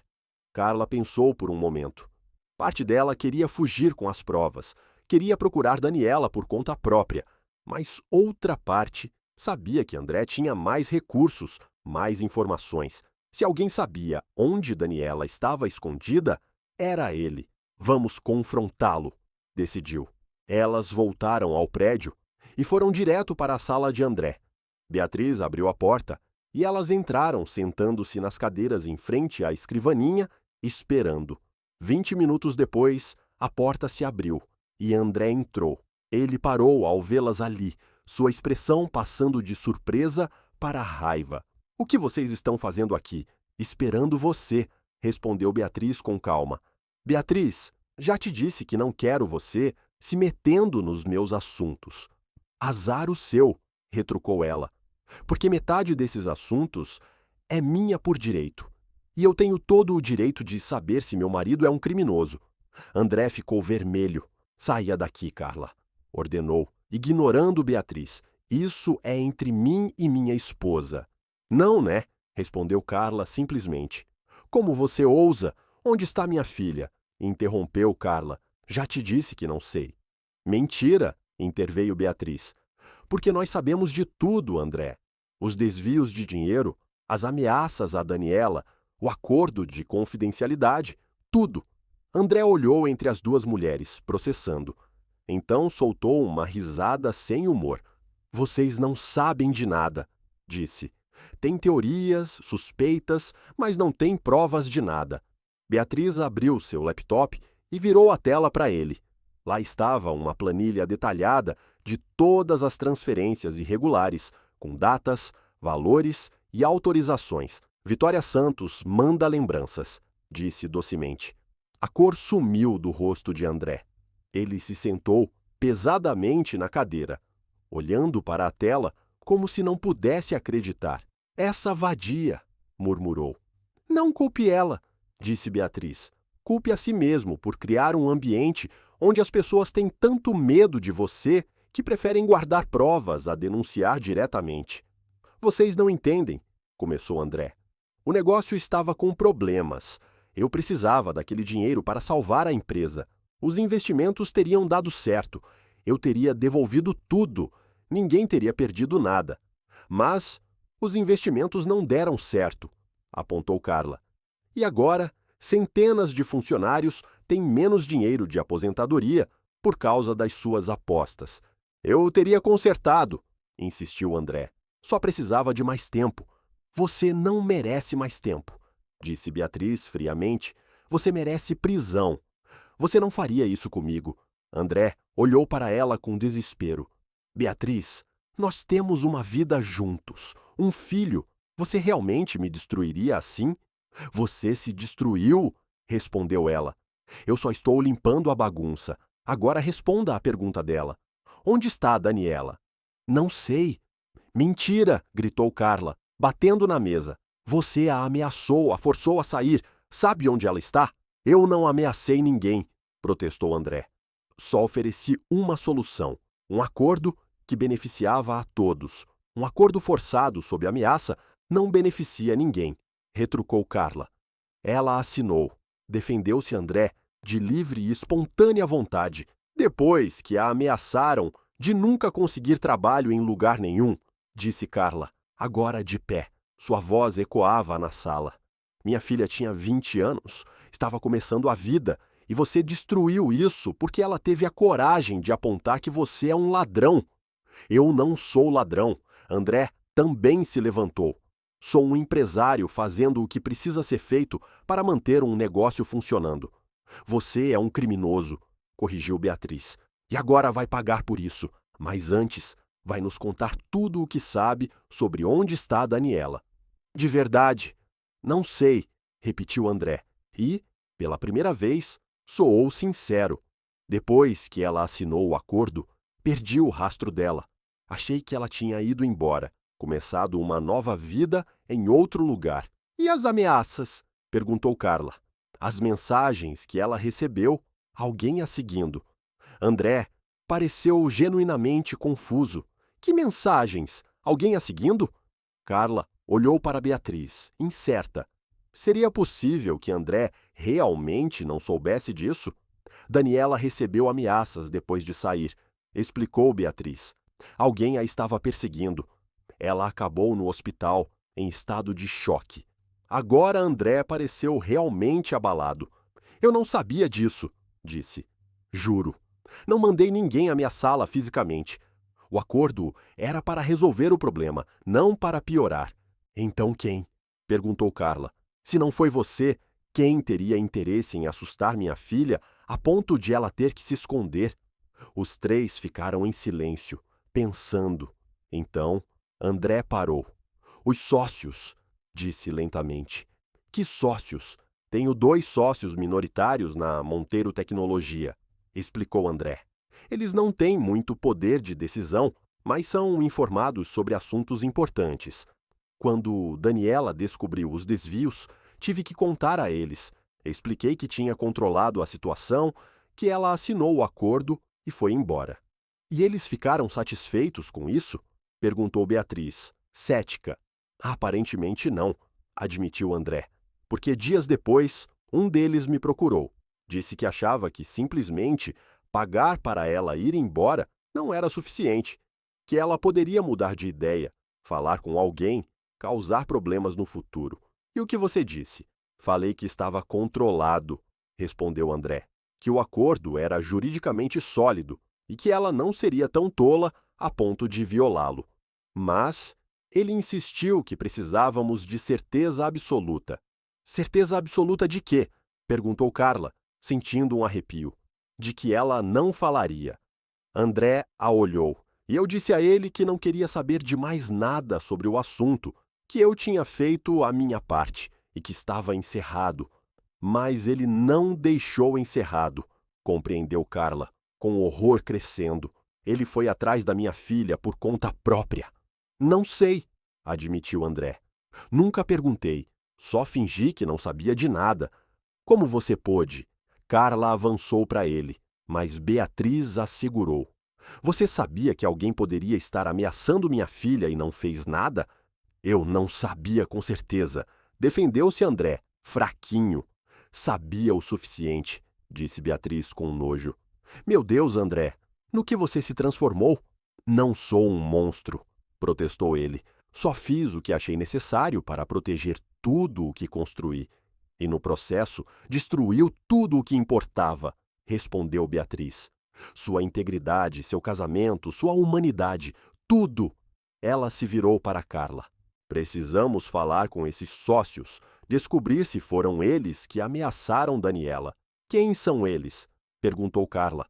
Carla pensou por um momento. Parte dela queria fugir com as provas, queria procurar Daniela por conta própria, mas outra parte sabia que André tinha mais recursos, mais informações. Se alguém sabia onde Daniela estava escondida, era ele. Vamos confrontá-lo, decidiu. Elas voltaram ao prédio e foram direto para a sala de André. Beatriz abriu a porta e elas entraram sentando-se nas cadeiras em frente à escrivaninha, esperando. 20 minutos depois, a porta se abriu e André entrou. Ele parou ao vê-las ali, sua expressão passando de surpresa para raiva. — O que vocês estão fazendo aqui? — Esperando você, respondeu Beatriz com calma. — Beatriz, já te disse que não quero você se metendo nos meus assuntos. — Azar o seu, retrucou ela, porque metade desses assuntos é minha por direito. E eu tenho todo o direito de saber se meu marido é um criminoso. André ficou vermelho. — Saia daqui, Carla, ordenou, ignorando Beatriz. Isso é entre mim e minha esposa. Não, né? Respondeu Carla simplesmente. Como você ousa? Onde está minha filha? Interrompeu Carla. Já te disse que não sei. Mentira, interveio Beatriz. Porque nós sabemos de tudo, André. Os desvios de dinheiro, as ameaças a Daniela, o acordo de confidencialidade, tudo. André olhou entre as duas mulheres, processando. Então soltou uma risada sem humor. Vocês não sabem de nada, disse. Tem teorias, suspeitas, mas não tem provas de nada. Beatriz abriu seu laptop e virou a tela para ele. Lá estava uma planilha detalhada de todas as transferências irregulares, com datas, valores e autorizações. Vitória Santos manda lembranças, disse docemente. A cor sumiu do rosto de André. Ele se sentou pesadamente na cadeira, olhando para a tela como se não pudesse acreditar. Essa vadia, murmurou. Não culpe ela, disse Beatriz. Culpe a si mesmo por criar um ambiente onde as pessoas têm tanto medo de você que preferem guardar provas a denunciar diretamente. Vocês não entendem, começou André. O negócio estava com problemas. Eu precisava daquele dinheiro para salvar a empresa. Os investimentos teriam dado certo. Eu teria devolvido tudo. Ninguém teria perdido nada. Mas os investimentos não deram certo, apontou Carla. E agora, centenas de funcionários têm menos dinheiro de aposentadoria por causa das suas apostas. Eu teria consertado, insistiu André. Só precisava de mais tempo. Você não merece mais tempo, disse Beatriz friamente. Você merece prisão. Você não faria isso comigo. André olhou para ela com desespero. Beatriz, nós temos uma vida juntos, um filho. Você realmente me destruiria assim? Você se destruiu, respondeu ela. Eu só estou limpando a bagunça. Agora responda à pergunta dela. Onde está a Daniela? Não sei. Mentira, gritou Carla, batendo na mesa. Você a ameaçou, a forçou a sair. Sabe onde ela está? Eu não ameacei ninguém, protestou André. Só ofereci uma solução, um acordo que beneficiava a todos. Um acordo forçado sob ameaça não beneficia ninguém, retrucou Carla. Ela assinou. Defendeu-se André de livre e espontânea vontade, depois que a ameaçaram de nunca conseguir trabalho em lugar nenhum, disse Carla, agora de pé. Sua voz ecoava na sala. Minha filha tinha 20 anos, estava começando a vida, e você destruiu isso porque ela teve a coragem de apontar que você é um ladrão. Eu não sou ladrão. André também se levantou. Sou um empresário fazendo o que precisa ser feito para manter um negócio funcionando. Você é um criminoso, corrigiu Beatriz. E agora vai pagar por isso. Mas antes, vai nos contar tudo o que sabe sobre onde está a Daniela. De verdade? Não sei, repetiu André. E, pela primeira vez, soou sincero. Depois que ela assinou o acordo, perdi o rastro dela. Achei que ela tinha ido embora, começado uma nova vida em outro lugar. E as ameaças? Perguntou Carla. As mensagens que ela recebeu, alguém a seguindo. André pareceu genuinamente confuso. Que mensagens? Alguém a seguindo? Carla olhou para Beatriz, incerta. Seria possível que André realmente não soubesse disso? Daniela recebeu ameaças depois de sair, explicou Beatriz. Alguém a estava perseguindo. Ela acabou no hospital, em estado de choque. Agora André pareceu realmente abalado. Eu não sabia disso, disse. Juro. Não mandei ninguém ameaçá-la fisicamente. O acordo era para resolver o problema, não para piorar. Então quem? Perguntou Carla. Se não foi você, quem teria interesse em assustar minha filha a ponto de ela ter que se esconder? Os três ficaram em silêncio, pensando. Então, André parou. Os sócios, disse lentamente. Que sócios? Tenho 2 sócios minoritários na Monteiro Tecnologia, explicou André. Eles não têm muito poder de decisão, mas são informados sobre assuntos importantes. Quando Daniela descobriu os desvios, tive que contar a eles. Expliquei que tinha controlado a situação, que ela assinou o acordo e foi embora. E eles ficaram satisfeitos com isso? Perguntou Beatriz, cética. Aparentemente não, admitiu André, porque dias depois, um deles me procurou. Disse que achava que simplesmente pagar para ela ir embora não era suficiente, que ela poderia mudar de ideia, falar com alguém, causar problemas no futuro. E o que você disse? Falei que estava controlado, respondeu André, que o acordo era juridicamente sólido e que ela não seria tão tola a ponto de violá-lo. Mas ele insistiu que precisávamos de certeza absoluta. Certeza absoluta de quê? Perguntou Carla, sentindo um arrepio. De que ela não falaria. André a olhou, e eu disse a ele que não queria saber de mais nada sobre o assunto, que eu tinha feito a minha parte e que estava encerrado. Mas ele não deixou encerrado, compreendeu Carla, com o horror crescendo. Ele foi atrás da minha filha por conta própria. Não sei, admitiu André. Nunca perguntei, só fingi que não sabia de nada. Como você pôde? Carla avançou para ele, mas Beatriz a segurou. Você sabia que alguém poderia estar ameaçando minha filha e não fez nada? Eu não sabia com certeza. Defendeu-se André, fraquinho. Sabia o suficiente, disse Beatriz com nojo. Meu Deus, André, no que você se transformou? Não sou um monstro, protestou ele. Só fiz o que achei necessário para proteger tudo o que construí. E no processo, destruiu tudo o que importava, respondeu Beatriz. Sua integridade, seu casamento, sua humanidade, tudo. Ela se virou para Carla. Precisamos falar com esses sócios, descobrir se foram eles que ameaçaram Daniela. Quem são eles? Perguntou Carla.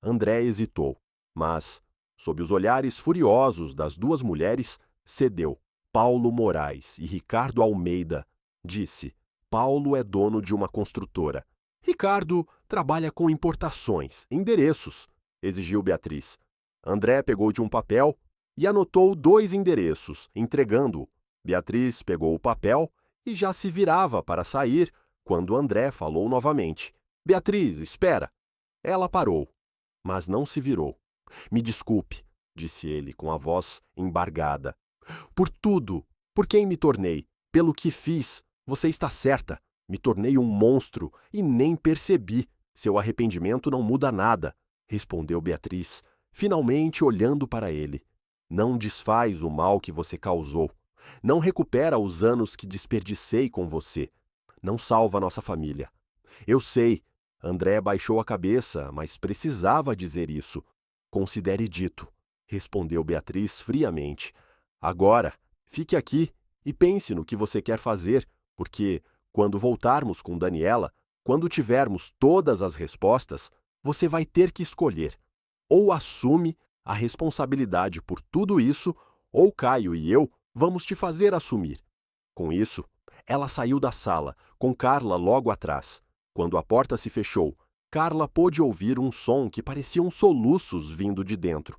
André hesitou, mas, sob os olhares furiosos das duas mulheres, cedeu. Paulo Moraes e Ricardo Almeida, disse. Paulo é dono de uma construtora. Ricardo trabalha com importações, endereços, exigiu Beatriz. André pegou de um papel e anotou 2 endereços, entregando-o. Beatriz pegou o papel e já se virava para sair quando André falou novamente. Beatriz, espera! Ela parou, mas não se virou. Me desculpe, disse ele com a voz embargada. Por tudo, por quem me tornei, pelo que fiz, você está certa. Me tornei um monstro e nem percebi. Seu arrependimento não muda nada, respondeu Beatriz, finalmente olhando para ele. Não desfaz o mal que você causou. Não recupera os anos que desperdicei com você. Não salva nossa família. Eu sei. André baixou a cabeça, mas precisava dizer isso. Considere dito, respondeu Beatriz friamente. Agora, fique aqui e pense no que você quer fazer, porque, quando voltarmos com Daniela, quando tivermos todas as respostas, você vai ter que escolher. Ou assume a responsabilidade por tudo isso, ou Caio e eu vamos te fazer assumir. Com isso, ela saiu da sala, com Carla logo atrás. Quando a porta se fechou, Carla pôde ouvir um som que pareciam soluços vindo de dentro.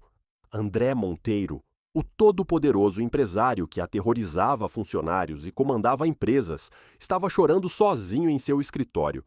André Monteiro, o todo-poderoso empresário que aterrorizava funcionários e comandava empresas, estava chorando sozinho em seu escritório.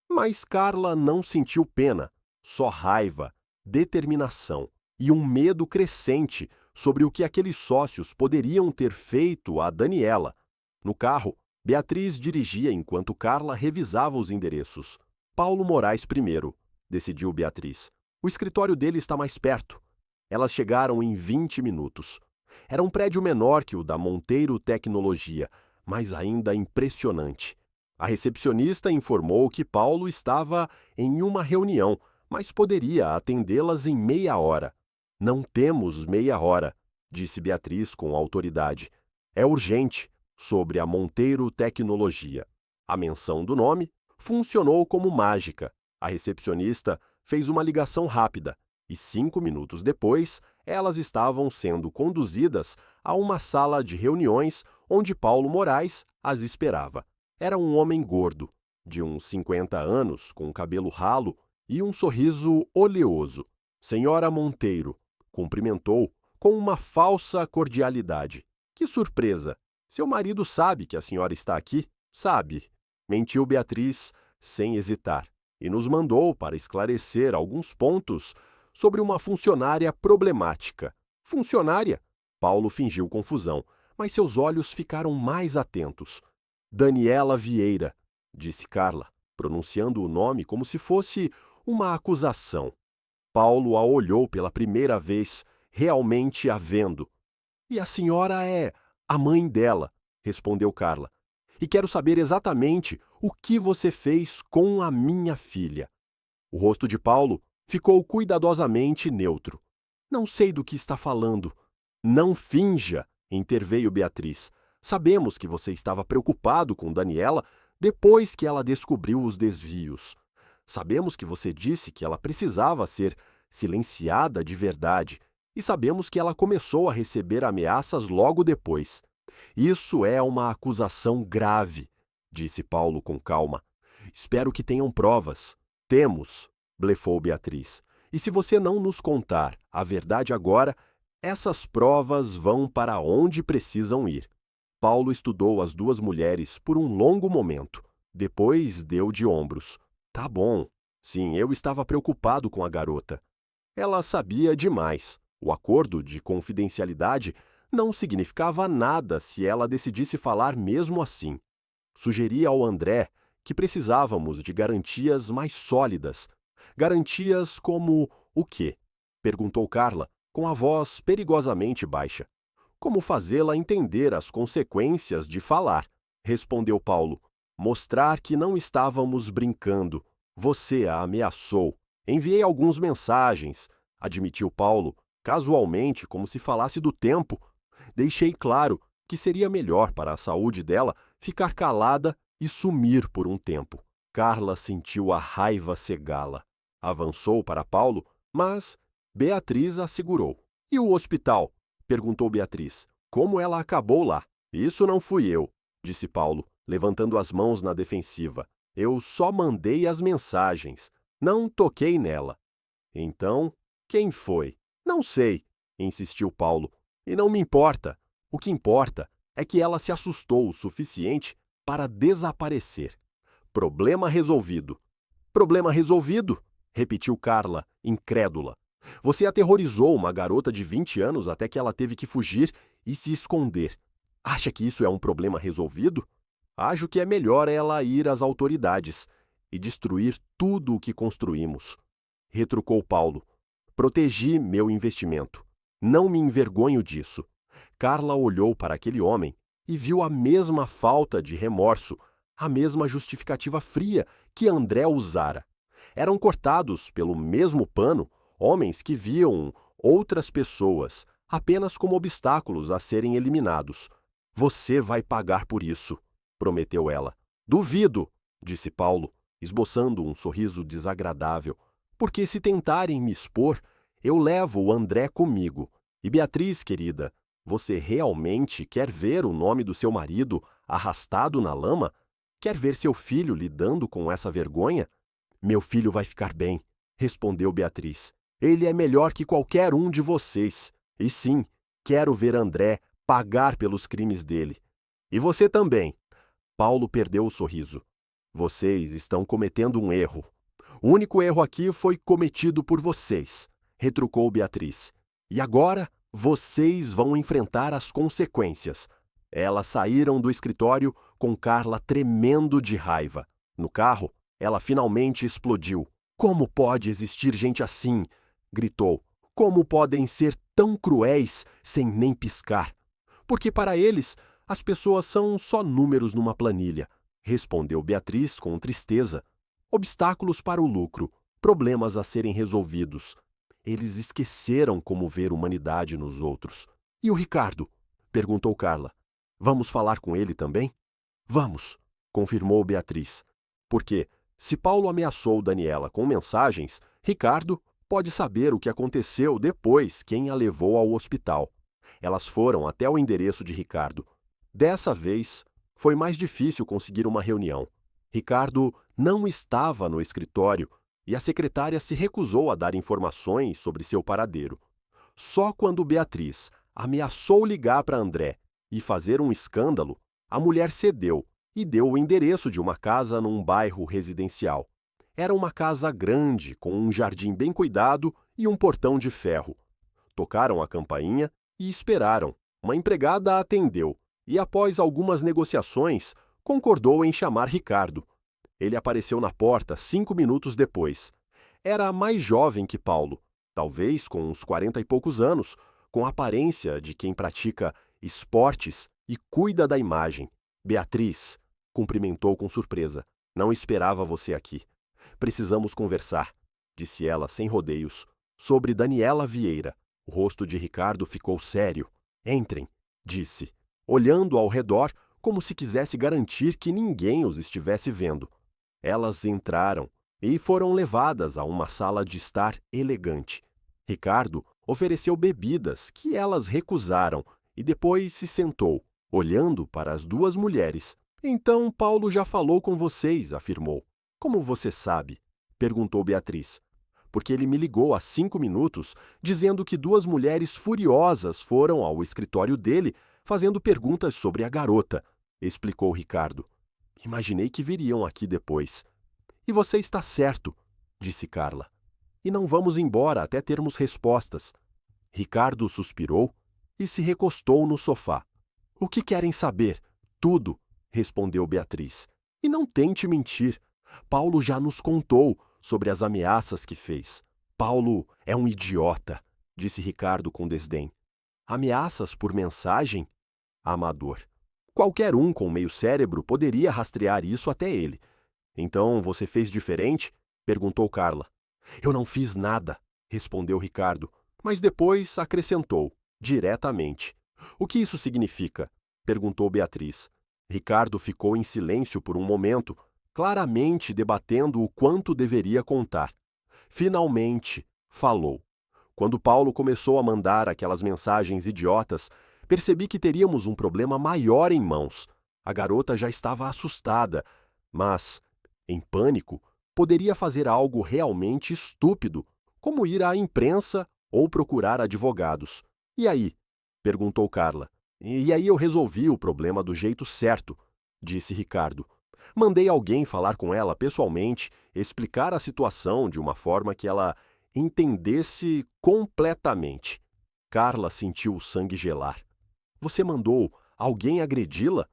Mas Carla não sentiu pena, só raiva, determinação e um medo crescente sobre o que aqueles sócios poderiam ter feito a Daniela. No carro, Beatriz dirigia enquanto Carla revisava os endereços. Paulo Moraes primeiro, decidiu Beatriz. O escritório dele está mais perto. Elas chegaram em 20 minutos. Era um prédio menor que o da Monteiro Tecnologia, mas ainda impressionante. A recepcionista informou que Paulo estava em uma reunião, mas poderia atendê-las em meia hora. Não temos meia hora, disse Beatriz com autoridade. É urgente, sobre a Monteiro Tecnologia. A menção do nome funcionou como mágica. A recepcionista fez uma ligação rápida e 5 minutos depois, elas estavam sendo conduzidas a uma sala de reuniões onde Paulo Moraes as esperava. Era um homem gordo, de uns 50 anos, com cabelo ralo e um sorriso oleoso. Senhora Monteiro, cumprimentou com uma falsa cordialidade. Que surpresa! Seu marido sabe que a senhora está aqui? Sabe, mentiu Beatriz, sem hesitar, e nos mandou para esclarecer alguns pontos sobre uma funcionária problemática. Funcionária? Paulo fingiu confusão. mas seus olhos ficaram mais atentos. Daniela Vieira, disse Carla, pronunciando o nome como se fosse uma acusação. Paulo a olhou pela primeira vez, realmente a vendo. E a senhora é a mãe dela, respondeu Carla. E quero saber exatamente o que você fez com a minha filha. O rosto de Paulo ficou cuidadosamente neutro. Não sei do que está falando. Não finja, interveio Beatriz. Sabemos que você estava preocupado com Daniela depois que ela descobriu os desvios. Sabemos que você disse que ela precisava ser silenciada de verdade e sabemos que ela começou a receber ameaças logo depois. Isso é uma acusação grave, disse Paulo com calma. Espero que tenham provas. Temos, blefou Beatriz. E se você não nos contar a verdade agora, essas provas vão para onde precisam ir. Paulo estudou as duas mulheres por um longo momento. Depois deu de ombros. Tá bom. Sim, eu estava preocupado com a garota. Ela sabia demais. O acordo de confidencialidade não significava nada se ela decidisse falar mesmo assim. Sugeri ao André que precisávamos de garantias mais sólidas. Garantias como o quê? Perguntou Carla, com a voz perigosamente baixa. Como fazê-la entender as consequências de falar? Respondeu Paulo. Mostrar que não estávamos brincando. Você a ameaçou. Enviei algumas mensagens, admitiu Paulo, casualmente, como se falasse do tempo. Deixei claro que seria melhor para a saúde dela ficar calada e sumir por um tempo. Carla sentiu a raiva cegá-la. Avançou para Paulo, mas Beatriz a segurou. E o hospital? Perguntou Beatriz. Como ela acabou lá? Isso não fui eu, disse Paulo, levantando as mãos na defensiva. Eu só mandei as mensagens. Não toquei nela. Então, quem foi? Não sei, insistiu Paulo. E não me importa. O que importa é que ela se assustou o suficiente para desaparecer. Problema resolvido. Problema resolvido? Repetiu Carla, incrédula. Você aterrorizou uma garota de 20 anos até que ela teve que fugir e se esconder. Acha que isso é um problema resolvido? Acho que é melhor ela ir às autoridades e destruir tudo o que construímos. Retrucou Paulo. Protegi meu investimento. Não me envergonho disso. Carla olhou para aquele homem e viu a mesma falta de remorso, a mesma justificativa fria que André usara. Eram cortados pelo mesmo pano homens que viam outras pessoas apenas como obstáculos a serem eliminados. Você vai pagar por isso, prometeu ela. Duvido, disse Paulo, esboçando um sorriso desagradável, porque se tentarem me expor, eu levo o André comigo. E Beatriz, querida, você realmente quer ver o nome do seu marido arrastado na lama? Quer ver seu filho lidando com essa vergonha? Meu filho vai ficar bem, respondeu Beatriz. Ele é melhor que qualquer um de vocês. E sim, quero ver André pagar pelos crimes dele. E você também. Paulo perdeu o sorriso. Vocês estão cometendo um erro. O único erro aqui foi cometido por vocês, retrucou Beatriz. E agora vocês vão enfrentar as consequências. Elas saíram do escritório com Carla tremendo de raiva. No carro, ela finalmente explodiu. Como pode existir gente assim? Gritou. Como podem ser tão cruéis sem nem piscar? Porque para eles, as pessoas são só números numa planilha, respondeu Beatriz com tristeza. Obstáculos para o lucro, problemas a serem resolvidos. Eles esqueceram como ver humanidade nos outros. E o Ricardo? Perguntou Carla. Vamos falar com ele também? Vamos, confirmou Beatriz. Porque, se Paulo ameaçou Daniela com mensagens, Ricardo pode saber o que aconteceu depois quem a levou ao hospital. Elas foram até o endereço de Ricardo. Dessa vez, foi mais difícil conseguir uma reunião. Ricardo não estava no escritório e a secretária se recusou a dar informações sobre seu paradeiro. Só quando Beatriz ameaçou ligar para André e fazer um escândalo, a mulher cedeu e deu o endereço de uma casa num bairro residencial. Era uma casa grande, com um jardim bem cuidado e um portão de ferro. Tocaram a campainha e esperaram. Uma empregada atendeu e, após algumas negociações, concordou em chamar Ricardo. Ele apareceu na porta 5 minutos depois. Era mais jovem que Paulo, talvez com uns 40 e poucos anos, com a aparência de quem pratica esportes e cuida da imagem. Beatriz, cumprimentou com surpresa. Não esperava você aqui. Precisamos conversar, disse ela sem rodeios, sobre Daniela Vieira. O rosto de Ricardo ficou sério. Entrem, disse, olhando ao redor como se quisesse garantir que ninguém os estivesse vendo. Elas entraram e foram levadas a uma sala de estar elegante. Ricardo ofereceu bebidas que elas recusaram e depois se sentou, olhando para as duas mulheres. Então Paulo já falou com vocês, afirmou. Como você sabe? Perguntou Beatriz. Porque ele me ligou há 5 minutos dizendo que duas mulheres furiosas foram ao escritório dele fazendo perguntas sobre a garota, explicou Ricardo. Imaginei que viriam aqui depois. E você está certo, disse Carla. E não vamos embora até termos respostas. Ricardo suspirou e se recostou no sofá. O que querem saber? Tudo, respondeu Beatriz. E não tente mentir. Paulo já nos contou sobre as ameaças que fez. Paulo é um idiota, disse Ricardo com desdém. Ameaças por mensagem? Amador. Qualquer um com meio cérebro poderia rastrear isso até ele. Então você fez diferente? Perguntou Carla. Eu não fiz nada, respondeu Ricardo, mas depois acrescentou, diretamente. O que isso significa? Perguntou Beatriz. Ricardo ficou em silêncio por um momento, claramente debatendo o quanto deveria contar. Finalmente, falou. Quando Paulo começou a mandar aquelas mensagens idiotas, percebi que teríamos um problema maior em mãos. A garota já estava assustada, mas, em pânico, poderia fazer algo realmente estúpido, como ir à imprensa ou procurar advogados. E aí? Perguntou Carla. E aí eu resolvi o problema do jeito certo, disse Ricardo. Mandei alguém falar com ela pessoalmente, explicar a situação de uma forma que ela entendesse completamente. Carla sentiu o sangue gelar. Você mandou alguém agredi-la?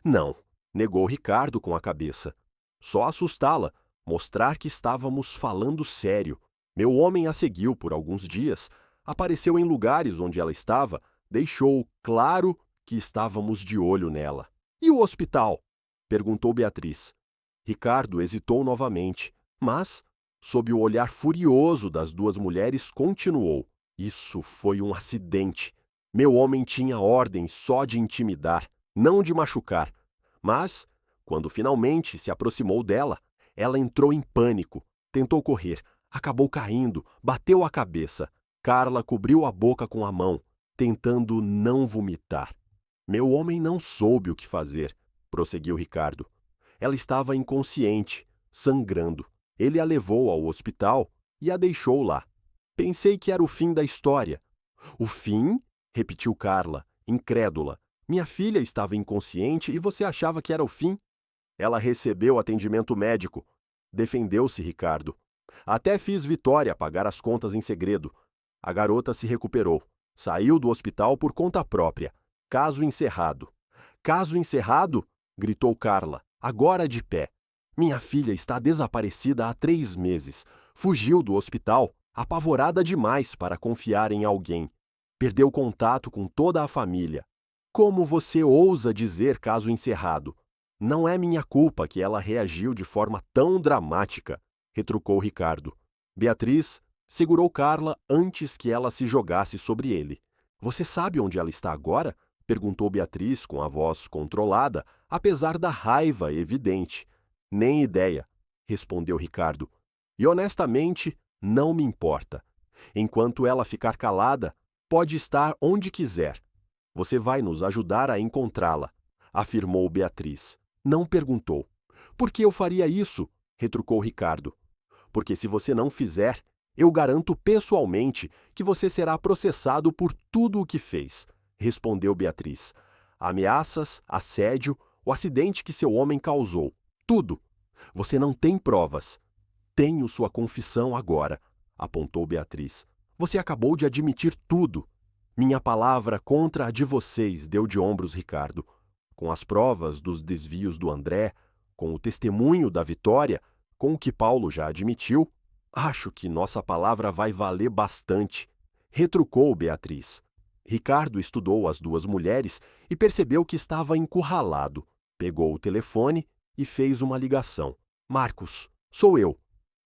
Não, negou Ricardo com a cabeça. Só assustá-la, mostrar que estávamos falando sério. Meu homem a seguiu por alguns dias, apareceu em lugares onde ela estava, deixou claro que estávamos de olho nela. E o hospital? Perguntou Beatriz. Ricardo hesitou novamente, mas, sob o olhar furioso das duas mulheres, continuou. Isso foi um acidente. Meu homem tinha ordem só de intimidar, não de machucar. Mas, quando finalmente se aproximou dela, ela entrou em pânico, tentou correr, acabou caindo, bateu a cabeça. Carla cobriu a boca com a mão, tentando não vomitar. Meu homem não soube o que fazer, prosseguiu Ricardo. Ela estava inconsciente, sangrando. Ele a levou ao hospital e a deixou lá. Pensei que era o fim da história. O fim? Repetiu Carla, incrédula. Minha filha estava inconsciente e você achava que era o fim? Ela recebeu atendimento médico. Defendeu-se Ricardo. Até fiz Vitória pagar as contas em segredo. A garota se recuperou. Saiu do hospital por conta própria. Caso encerrado. Caso encerrado? Gritou Carla, agora de pé. Minha filha está desaparecida há 3 meses. Fugiu do hospital, apavorada demais para confiar em alguém. Perdeu contato com toda a família. Como você ousa dizer caso encerrado? Não é minha culpa que ela reagiu de forma tão dramática, retrucou Ricardo. Beatriz segurou Carla antes que ela se jogasse sobre ele. Você sabe onde ela está agora? Perguntou Beatriz com a voz controlada, apesar da raiva evidente. Nem ideia, respondeu Ricardo. E honestamente, não me importa. Enquanto ela ficar calada, pode estar onde quiser. Você vai nos ajudar a encontrá-la, afirmou Beatriz. Não perguntou. Por que eu faria isso? Retrucou Ricardo. Porque se você não fizer, eu garanto pessoalmente que você será processado por tudo o que fez, respondeu Beatriz. Ameaças, assédio, o acidente que seu homem causou. Tudo. Você não tem provas. Tenho sua confissão agora, apontou Beatriz. Você acabou de admitir tudo. Minha palavra contra a de vocês, deu de ombros Ricardo. Com as provas dos desvios do André, com o testemunho da vitória, com o que Paulo já admitiu, acho que nossa palavra vai valer bastante, retrucou Beatriz. Ricardo estudou as duas mulheres e percebeu que estava encurralado. Pegou o telefone e fez uma ligação. Marcos, sou eu.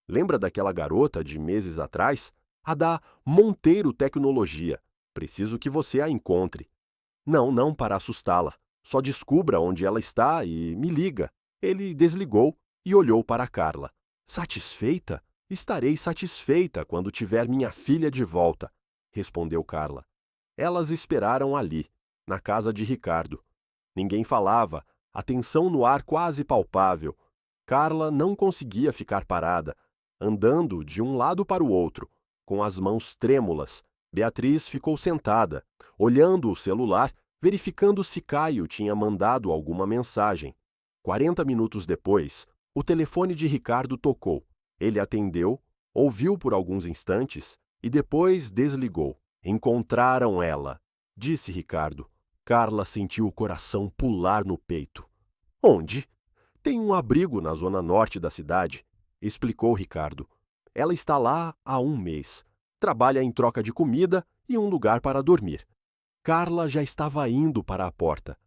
Lembra daquela garota de meses atrás? A da Monteiro Tecnologia. Preciso que você a encontre. Não para assustá-la. Só descubra onde ela está e me liga. Ele desligou e olhou para Carla. Satisfeita? Estarei satisfeita quando tiver minha filha de volta, respondeu Carla. Elas esperaram ali, na casa de Ricardo. Ninguém falava, a tensão no ar quase palpável. Carla não conseguia ficar parada, andando de um lado para o outro, com as mãos trêmulas. Beatriz ficou sentada, olhando o celular, verificando se Caio tinha mandado alguma mensagem. 40 minutos depois, o telefone de Ricardo tocou. Ele atendeu, ouviu por alguns instantes e depois desligou. Encontraram ela, disse Ricardo. Carla sentiu o coração pular no peito. Onde? Tem um abrigo na zona norte da cidade, explicou Ricardo. Ela está lá há um mês. Trabalha em troca de comida e um lugar para dormir. Carla já estava indo para a porta.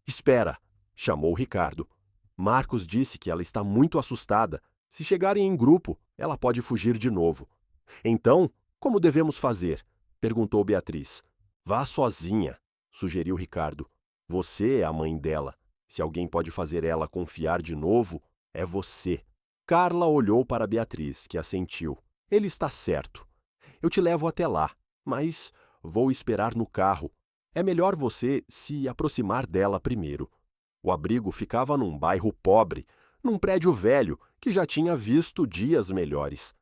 Espera, chamou Ricardo. Marcos disse que ela está muito assustada. Se chegarem em grupo, ela pode fugir de novo. Então, como devemos fazer? Perguntou Beatriz. Vá sozinha, sugeriu Ricardo. Você é a mãe dela. Se alguém pode fazer ela confiar de novo, é você. Carla olhou para Beatriz, que assentiu. Ele está certo. Eu te levo até lá, mas vou esperar no carro. É melhor você se aproximar dela primeiro. O abrigo ficava num bairro pobre, num prédio velho que já tinha visto dias melhores.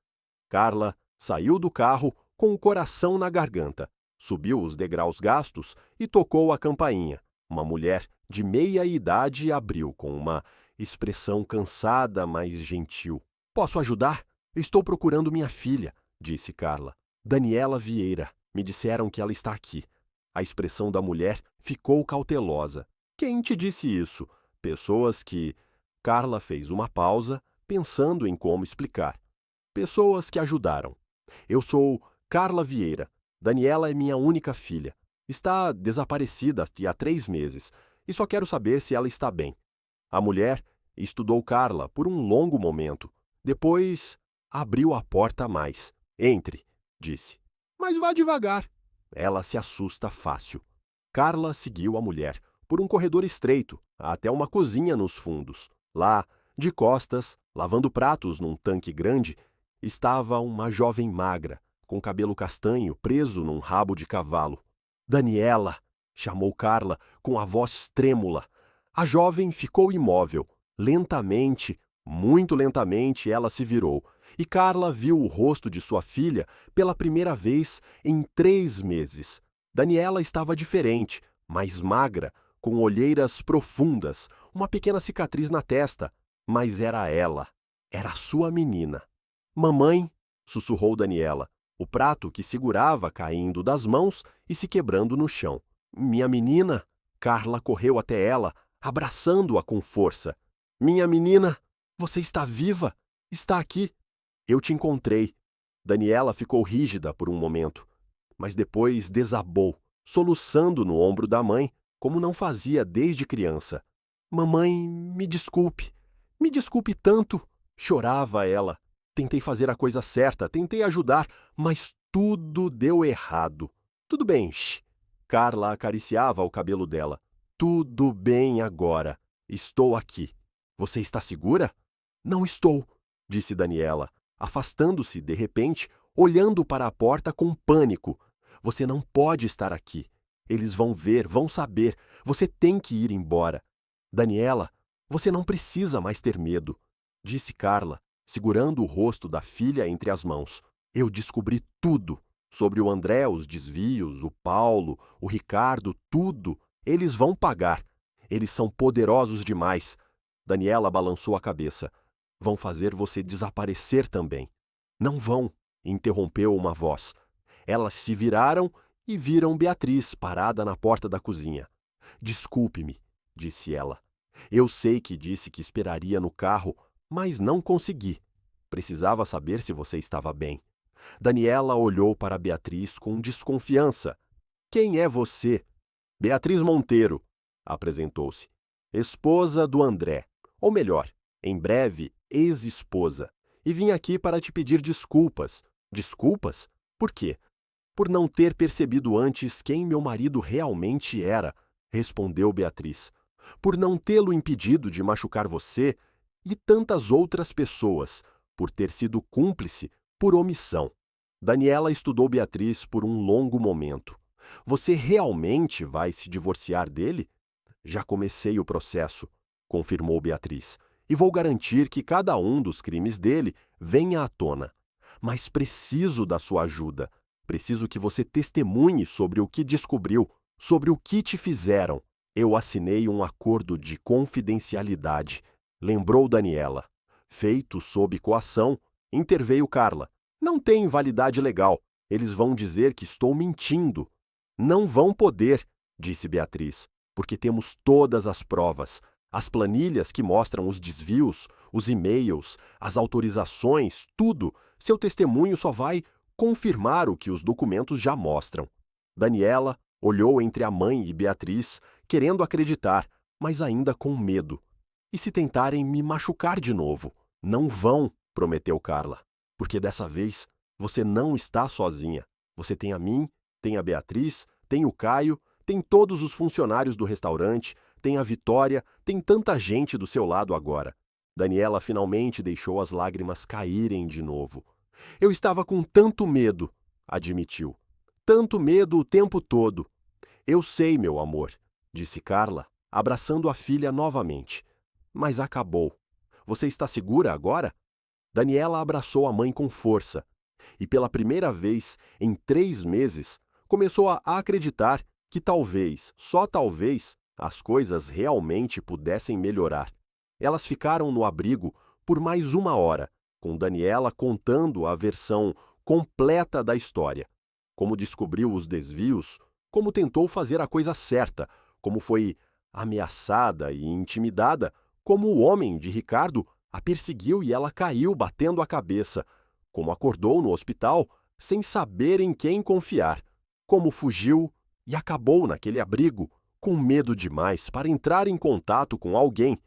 Carla saiu do carro com o coração na garganta, subiu os degraus gastos e tocou a campainha. Uma mulher de meia idade abriu com uma expressão cansada, mas gentil. Posso ajudar? Estou procurando minha filha, disse Carla. Daniela Vieira. Me disseram que ela está aqui. A expressão da mulher ficou cautelosa. Quem te disse isso? Pessoas que... Carla fez uma pausa, pensando em como explicar. Pessoas que ajudaram. Eu sou Carla Vieira. Daniela é minha única filha. Está desaparecida há 3 meses e só quero saber se ela está bem. A mulher estudou Carla por um longo momento. Depois abriu a porta a mais. Entre, disse. Mas vá devagar. Ela se assusta fácil. Carla seguiu a mulher por um corredor estreito até uma cozinha nos fundos. Lá, de costas, lavando pratos num tanque grande, estava uma jovem magra, com cabelo castanho preso num rabo de cavalo. Daniela, chamou Carla com a voz trêmula. A jovem ficou imóvel. Lentamente, muito lentamente, ela se virou, e Carla viu o rosto de sua filha pela primeira vez em 3 meses. Daniela estava diferente, mais magra, com olheiras profundas, uma pequena cicatriz na testa, mas era ela. Era sua menina. Mamãe, sussurrou Daniela, o prato que segurava caindo das mãos e se quebrando no chão. Minha menina! Carla correu até ela, abraçando-a com força. Minha menina, você está viva? Está aqui. Eu te encontrei. Daniela ficou rígida por um momento, mas depois desabou, soluçando no ombro da mãe, como não fazia desde criança. Mamãe, me desculpe tanto, chorava ela. Tentei fazer a coisa certa, tentei ajudar, mas tudo deu errado. Tudo bem, shh. Carla acariciava o cabelo dela. Tudo bem agora. Estou aqui. Você está segura? Não estou, disse Daniela, afastando-se de repente, olhando para a porta com pânico. Você não pode estar aqui. Eles vão ver, vão saber. Você tem que ir embora. Daniela, você não precisa mais ter medo, disse Carla, segurando o rosto da filha entre as mãos. Eu descobri tudo sobre o André, os desvios, o Paulo, o Ricardo, tudo. Eles vão pagar. Eles são poderosos demais. Daniela balançou a cabeça. Vão fazer você desaparecer também. Não vão, interrompeu uma voz. Elas se viraram e viram Beatriz parada na porta da cozinha. Desculpe-me, disse ela. Eu sei que disse que esperaria no carro, mas não consegui. Precisava saber se você estava bem. Daniela olhou para Beatriz com desconfiança. Quem é você? Beatriz Monteiro, apresentou-se. Esposa do André. Ou melhor, em breve, ex-esposa. E vim aqui para te pedir desculpas. Desculpas? Por quê? Por não ter percebido antes quem meu marido realmente era, respondeu Beatriz. Por não tê-lo impedido de machucar você e tantas outras pessoas, por ter sido cúmplice por omissão. Daniela estudou Beatriz por um longo momento. Você realmente vai se divorciar dele? Já comecei o processo, confirmou Beatriz, e vou garantir que cada um dos crimes dele venha à tona. Mas preciso da sua ajuda. Preciso que você testemunhe sobre o que descobriu, sobre o que te fizeram. Eu assinei um acordo de confidencialidade, lembrou Daniela. Feito sob coação, interveio Carla. Não tem validade legal. Eles vão dizer que estou mentindo. Não vão poder, disse Beatriz, porque temos todas as provas. As planilhas que mostram os desvios, os e-mails, as autorizações, tudo. Seu testemunho só vai confirmar o que os documentos já mostram. Daniela olhou entre a mãe e Beatriz, querendo acreditar, mas ainda com medo. E se tentarem me machucar de novo? Não vão, prometeu Carla, porque dessa vez você não está sozinha. Você tem a mim, tem a Beatriz, tem o Caio, tem todos os funcionários do restaurante, tem a Vitória, tem tanta gente do seu lado agora. Daniela finalmente deixou as lágrimas caírem de novo. Eu estava com tanto medo, admitiu. Tanto medo o tempo todo. Eu sei, meu amor, disse Carla, abraçando a filha novamente. Mas acabou. Você está segura agora? Daniela abraçou a mãe com força. E pela primeira vez em 3 meses, começou a acreditar que talvez, só talvez, as coisas realmente pudessem melhorar. Elas ficaram no abrigo por mais 1 hora, com Daniela contando a versão completa da história. Como descobriu os desvios, como tentou fazer a coisa certa, como foi ameaçada e intimidada, como o homem de Ricardo a perseguiu e ela caiu batendo a cabeça, como acordou no hospital sem saber em quem confiar, como fugiu e acabou naquele abrigo com medo demais para entrar em contato com alguém,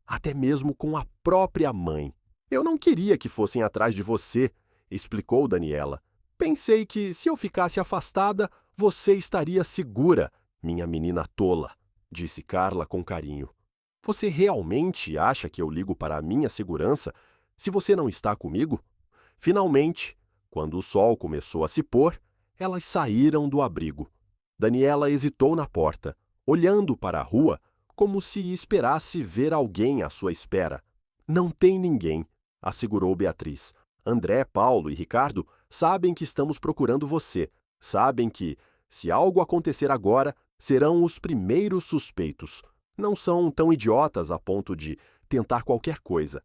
até mesmo com a própria mãe. Eu não queria que fossem atrás de você, explicou Daniela. Pensei que, se eu ficasse afastada, você estaria segura, minha menina tola, disse Carla com carinho. Você realmente acha que eu ligo para a minha segurança se você não está comigo? Finalmente, quando o sol começou a se pôr, elas saíram do abrigo. Daniela hesitou na porta, olhando para a rua como se esperasse ver alguém à sua espera. Não tem ninguém, assegurou Beatriz. André, Paulo e Ricardo sabem que estamos procurando você. Sabem que, se algo acontecer agora, serão os primeiros suspeitos. Não são tão idiotas a ponto de tentar qualquer coisa.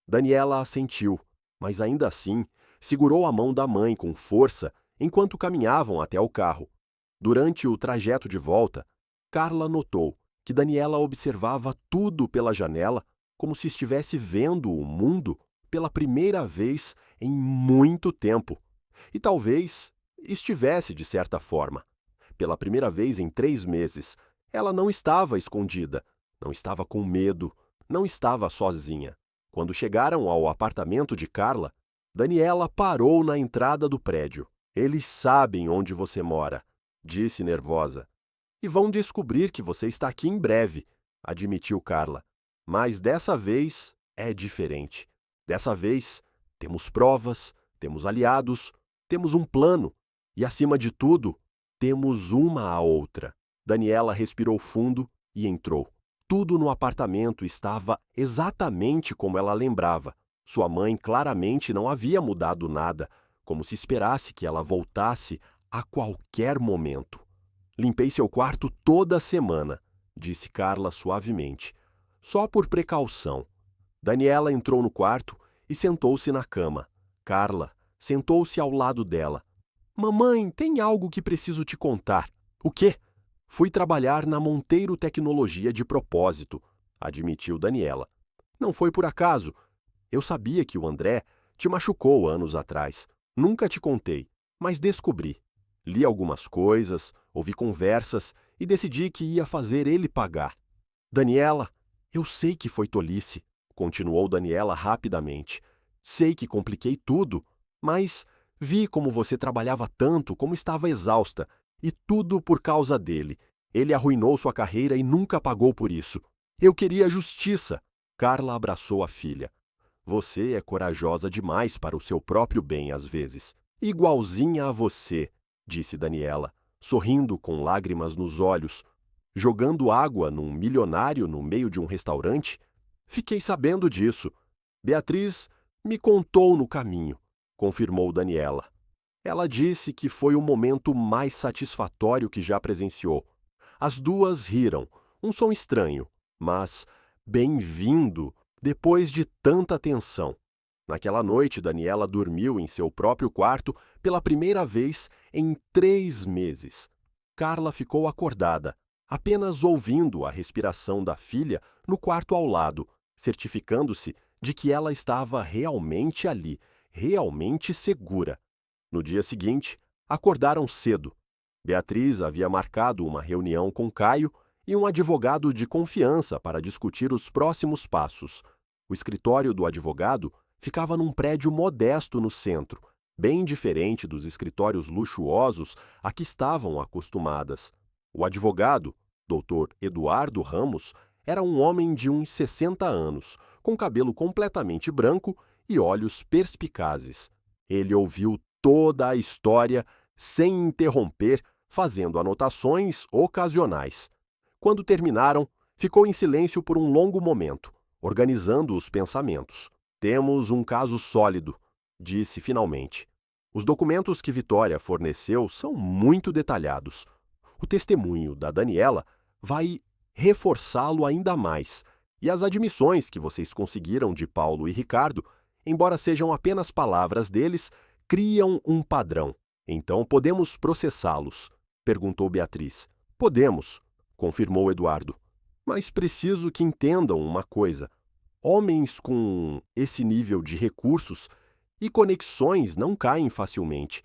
Daniela assentiu, mas ainda assim segurou a mão da mãe com força enquanto caminhavam até o carro. Durante o trajeto de volta, Carla notou que Daniela observava tudo pela janela como se estivesse vendo o mundo pela primeira vez em muito tempo. E talvez estivesse de certa forma. Pela primeira vez em 3 meses, ela não estava escondida, não estava com medo, não estava sozinha. Quando chegaram ao apartamento de Carla, Daniela parou na entrada do prédio. Eles sabem onde você mora, disse nervosa. E vão descobrir que você está aqui em breve, admitiu Carla. Mas dessa vez é diferente. Dessa vez temos provas, temos aliados, temos um plano e, acima de tudo, temos uma a outra. Daniela respirou fundo e entrou. Tudo no apartamento estava exatamente como ela lembrava. Sua mãe claramente não havia mudado nada, como se esperasse que ela voltasse a qualquer momento. Limpei seu quarto toda semana, disse Carla suavemente. Só por precaução. Daniela entrou no quarto e sentou-se na cama. Carla sentou-se ao lado dela. Mamãe, tem algo que preciso te contar. O quê? Fui trabalhar na Monteiro Tecnologia de propósito, admitiu Daniela. Não foi por acaso. Eu sabia que o André te machucou anos atrás. Nunca te contei, mas descobri. Li algumas coisas, ouvi conversas e decidi que ia fazer ele pagar. Daniela, eu sei que foi tolice, continuou Daniela rapidamente. Sei que compliquei tudo, mas vi como você trabalhava tanto, como estava exausta, e tudo por causa dele. Ele arruinou sua carreira e nunca pagou por isso. Eu queria justiça. Carla abraçou a filha. Você é corajosa demais para o seu próprio bem às vezes. Igualzinha a você, disse Daniela, sorrindo com lágrimas nos olhos. Jogando água num milionário no meio de um restaurante? Fiquei sabendo disso. Beatriz me contou no caminho, confirmou Daniela. Ela disse que foi o momento mais satisfatório que já presenciou. As duas riram, um som estranho, mas bem-vindo depois de tanta tensão. Naquela noite, Daniela dormiu em seu próprio quarto pela primeira vez em 3 meses. Carla ficou acordada, apenas ouvindo a respiração da filha no quarto ao lado, certificando-se de que ela estava realmente ali, realmente segura. No dia seguinte, acordaram cedo. Beatriz havia marcado uma reunião com Caio e um advogado de confiança para discutir os próximos passos. O escritório do advogado ficava num prédio modesto no centro, bem diferente dos escritórios luxuosos a que estavam acostumadas. O advogado, Dr. Eduardo Ramos, era um homem de uns 60 anos, com cabelo completamente branco e olhos perspicazes. Ele ouviu toda a história sem interromper, fazendo anotações ocasionais. Quando terminaram, ficou em silêncio por um longo momento, organizando os pensamentos. Temos um caso sólido, disse finalmente. Os documentos que Vitória forneceu são muito detalhados. O testemunho da Daniela vai reforçá-lo ainda mais, e as admissões que vocês conseguiram de Paulo e Ricardo, embora sejam apenas palavras deles, criam um padrão. Então podemos processá-los? Perguntou Beatriz. Podemos, confirmou Eduardo. Mas preciso que entendam uma coisa. Homens com esse nível de recursos e conexões não caem facilmente.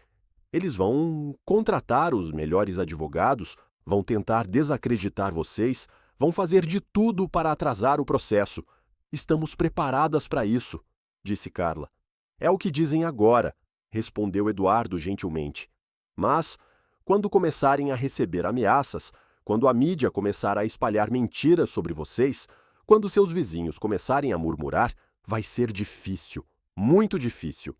Eles vão contratar os melhores advogados, vão tentar desacreditar vocês, vão fazer de tudo para atrasar o processo. Estamos preparadas para isso, disse Carla. É o que dizem agora, respondeu Eduardo gentilmente. Mas, quando começarem a receber ameaças, quando a mídia começar a espalhar mentiras sobre vocês, quando seus vizinhos começarem a murmurar, vai ser difícil, muito difícil.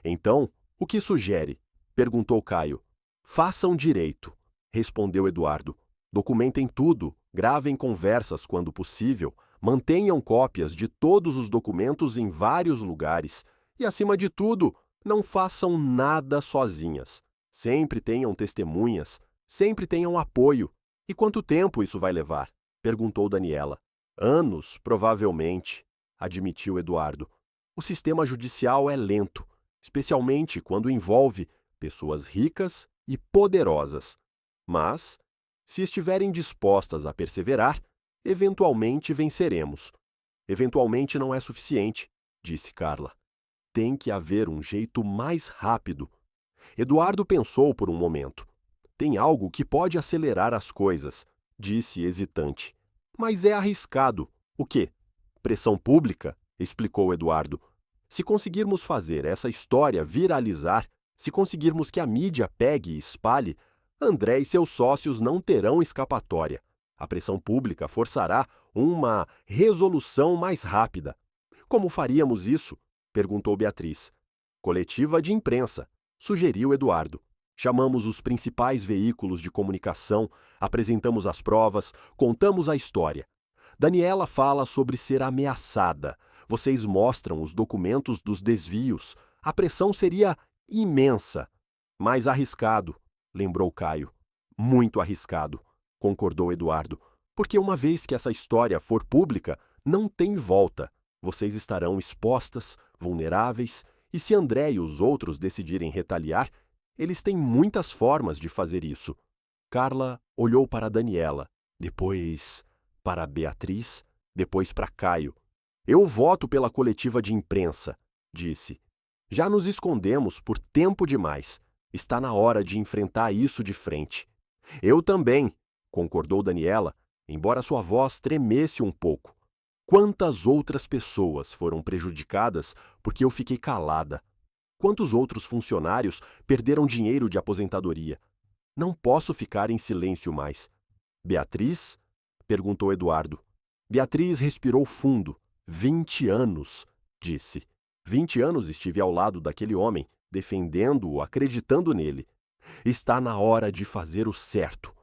Então, o que sugere? Perguntou Caio. Façam direito, respondeu Eduardo. Documentem tudo, gravem conversas quando possível, mantenham cópias de todos os documentos em vários lugares e, acima de tudo, não façam nada sozinhas. Sempre tenham testemunhas, sempre tenham apoio. E quanto tempo isso vai levar? Perguntou Daniela. Anos, provavelmente, admitiu Eduardo. O sistema judicial é lento, especialmente quando envolve pessoas ricas e poderosas. Mas, se estiverem dispostas a perseverar, eventualmente venceremos. Eventualmente não é suficiente, disse Carla. Tem que haver um jeito mais rápido. Eduardo pensou por um momento. Tem algo que pode acelerar as coisas, disse hesitante. Mas é arriscado. O quê? Pressão pública? Explicou Eduardo. Se conseguirmos fazer essa história viralizar, se conseguirmos que a mídia pegue e espalhe, André e seus sócios não terão escapatória. A pressão pública forçará uma resolução mais rápida. Como faríamos isso? Perguntou Beatriz. Coletiva de imprensa, sugeriu Eduardo. Chamamos os principais veículos de comunicação, apresentamos as provas, contamos a história. Daniela fala sobre ser ameaçada. Vocês mostram os documentos dos desvios. A pressão seria imensa. Mais arriscado, lembrou Caio. Muito arriscado, concordou Eduardo. Porque uma vez que essa história for pública, não tem volta. Vocês estarão expostas, vulneráveis, e se André e os outros decidirem retaliar, Eles têm muitas formas de fazer isso. Carla olhou para Daniela, depois para Beatriz, depois para Caio. Eu voto pela coletiva de imprensa, disse. Já nos escondemos por tempo demais. Está na hora de enfrentar isso de frente. Eu também, concordou Daniela, embora sua voz tremesse um pouco. Quantas outras pessoas foram prejudicadas porque eu fiquei calada? Quantos outros funcionários perderam dinheiro de aposentadoria? Não posso ficar em silêncio mais. Beatriz? Perguntou Eduardo. Beatriz respirou fundo. 20 anos, disse. 20 anos estive ao lado daquele homem, defendendo-o, acreditando nele. Está na hora de fazer o certo.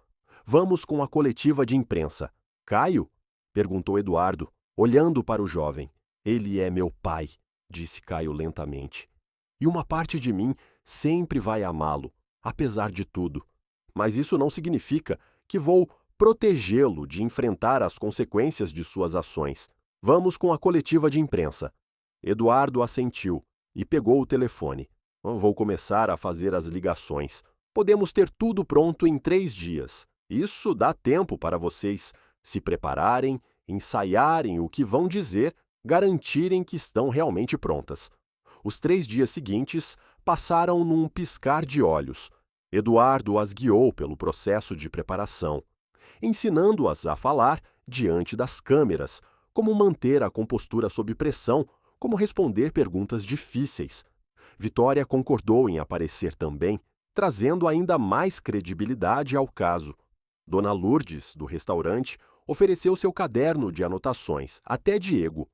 Vamos com a coletiva de imprensa. Caio? Perguntou Eduardo, olhando para o jovem. Ele é meu pai, disse Caio lentamente. E uma parte de mim sempre vai amá-lo, apesar de tudo. Mas isso não significa que vou protegê-lo de enfrentar as consequências de suas ações. Vamos com a coletiva de imprensa. Eduardo assentiu e pegou o telefone. Vou começar a fazer as ligações. Podemos ter tudo pronto em 3 dias. Isso dá tempo para vocês se prepararem, ensaiarem o que vão dizer, garantirem que estão realmente prontas. Os 3 dias seguintes passaram num piscar de olhos. Eduardo as guiou pelo processo de preparação, ensinando-as a falar diante das câmeras, como manter a compostura sob pressão, como responder perguntas difíceis. Vitória concordou em aparecer também, trazendo ainda mais credibilidade ao caso. Dona Lourdes, do restaurante, ofereceu seu caderno de anotações, até Diego.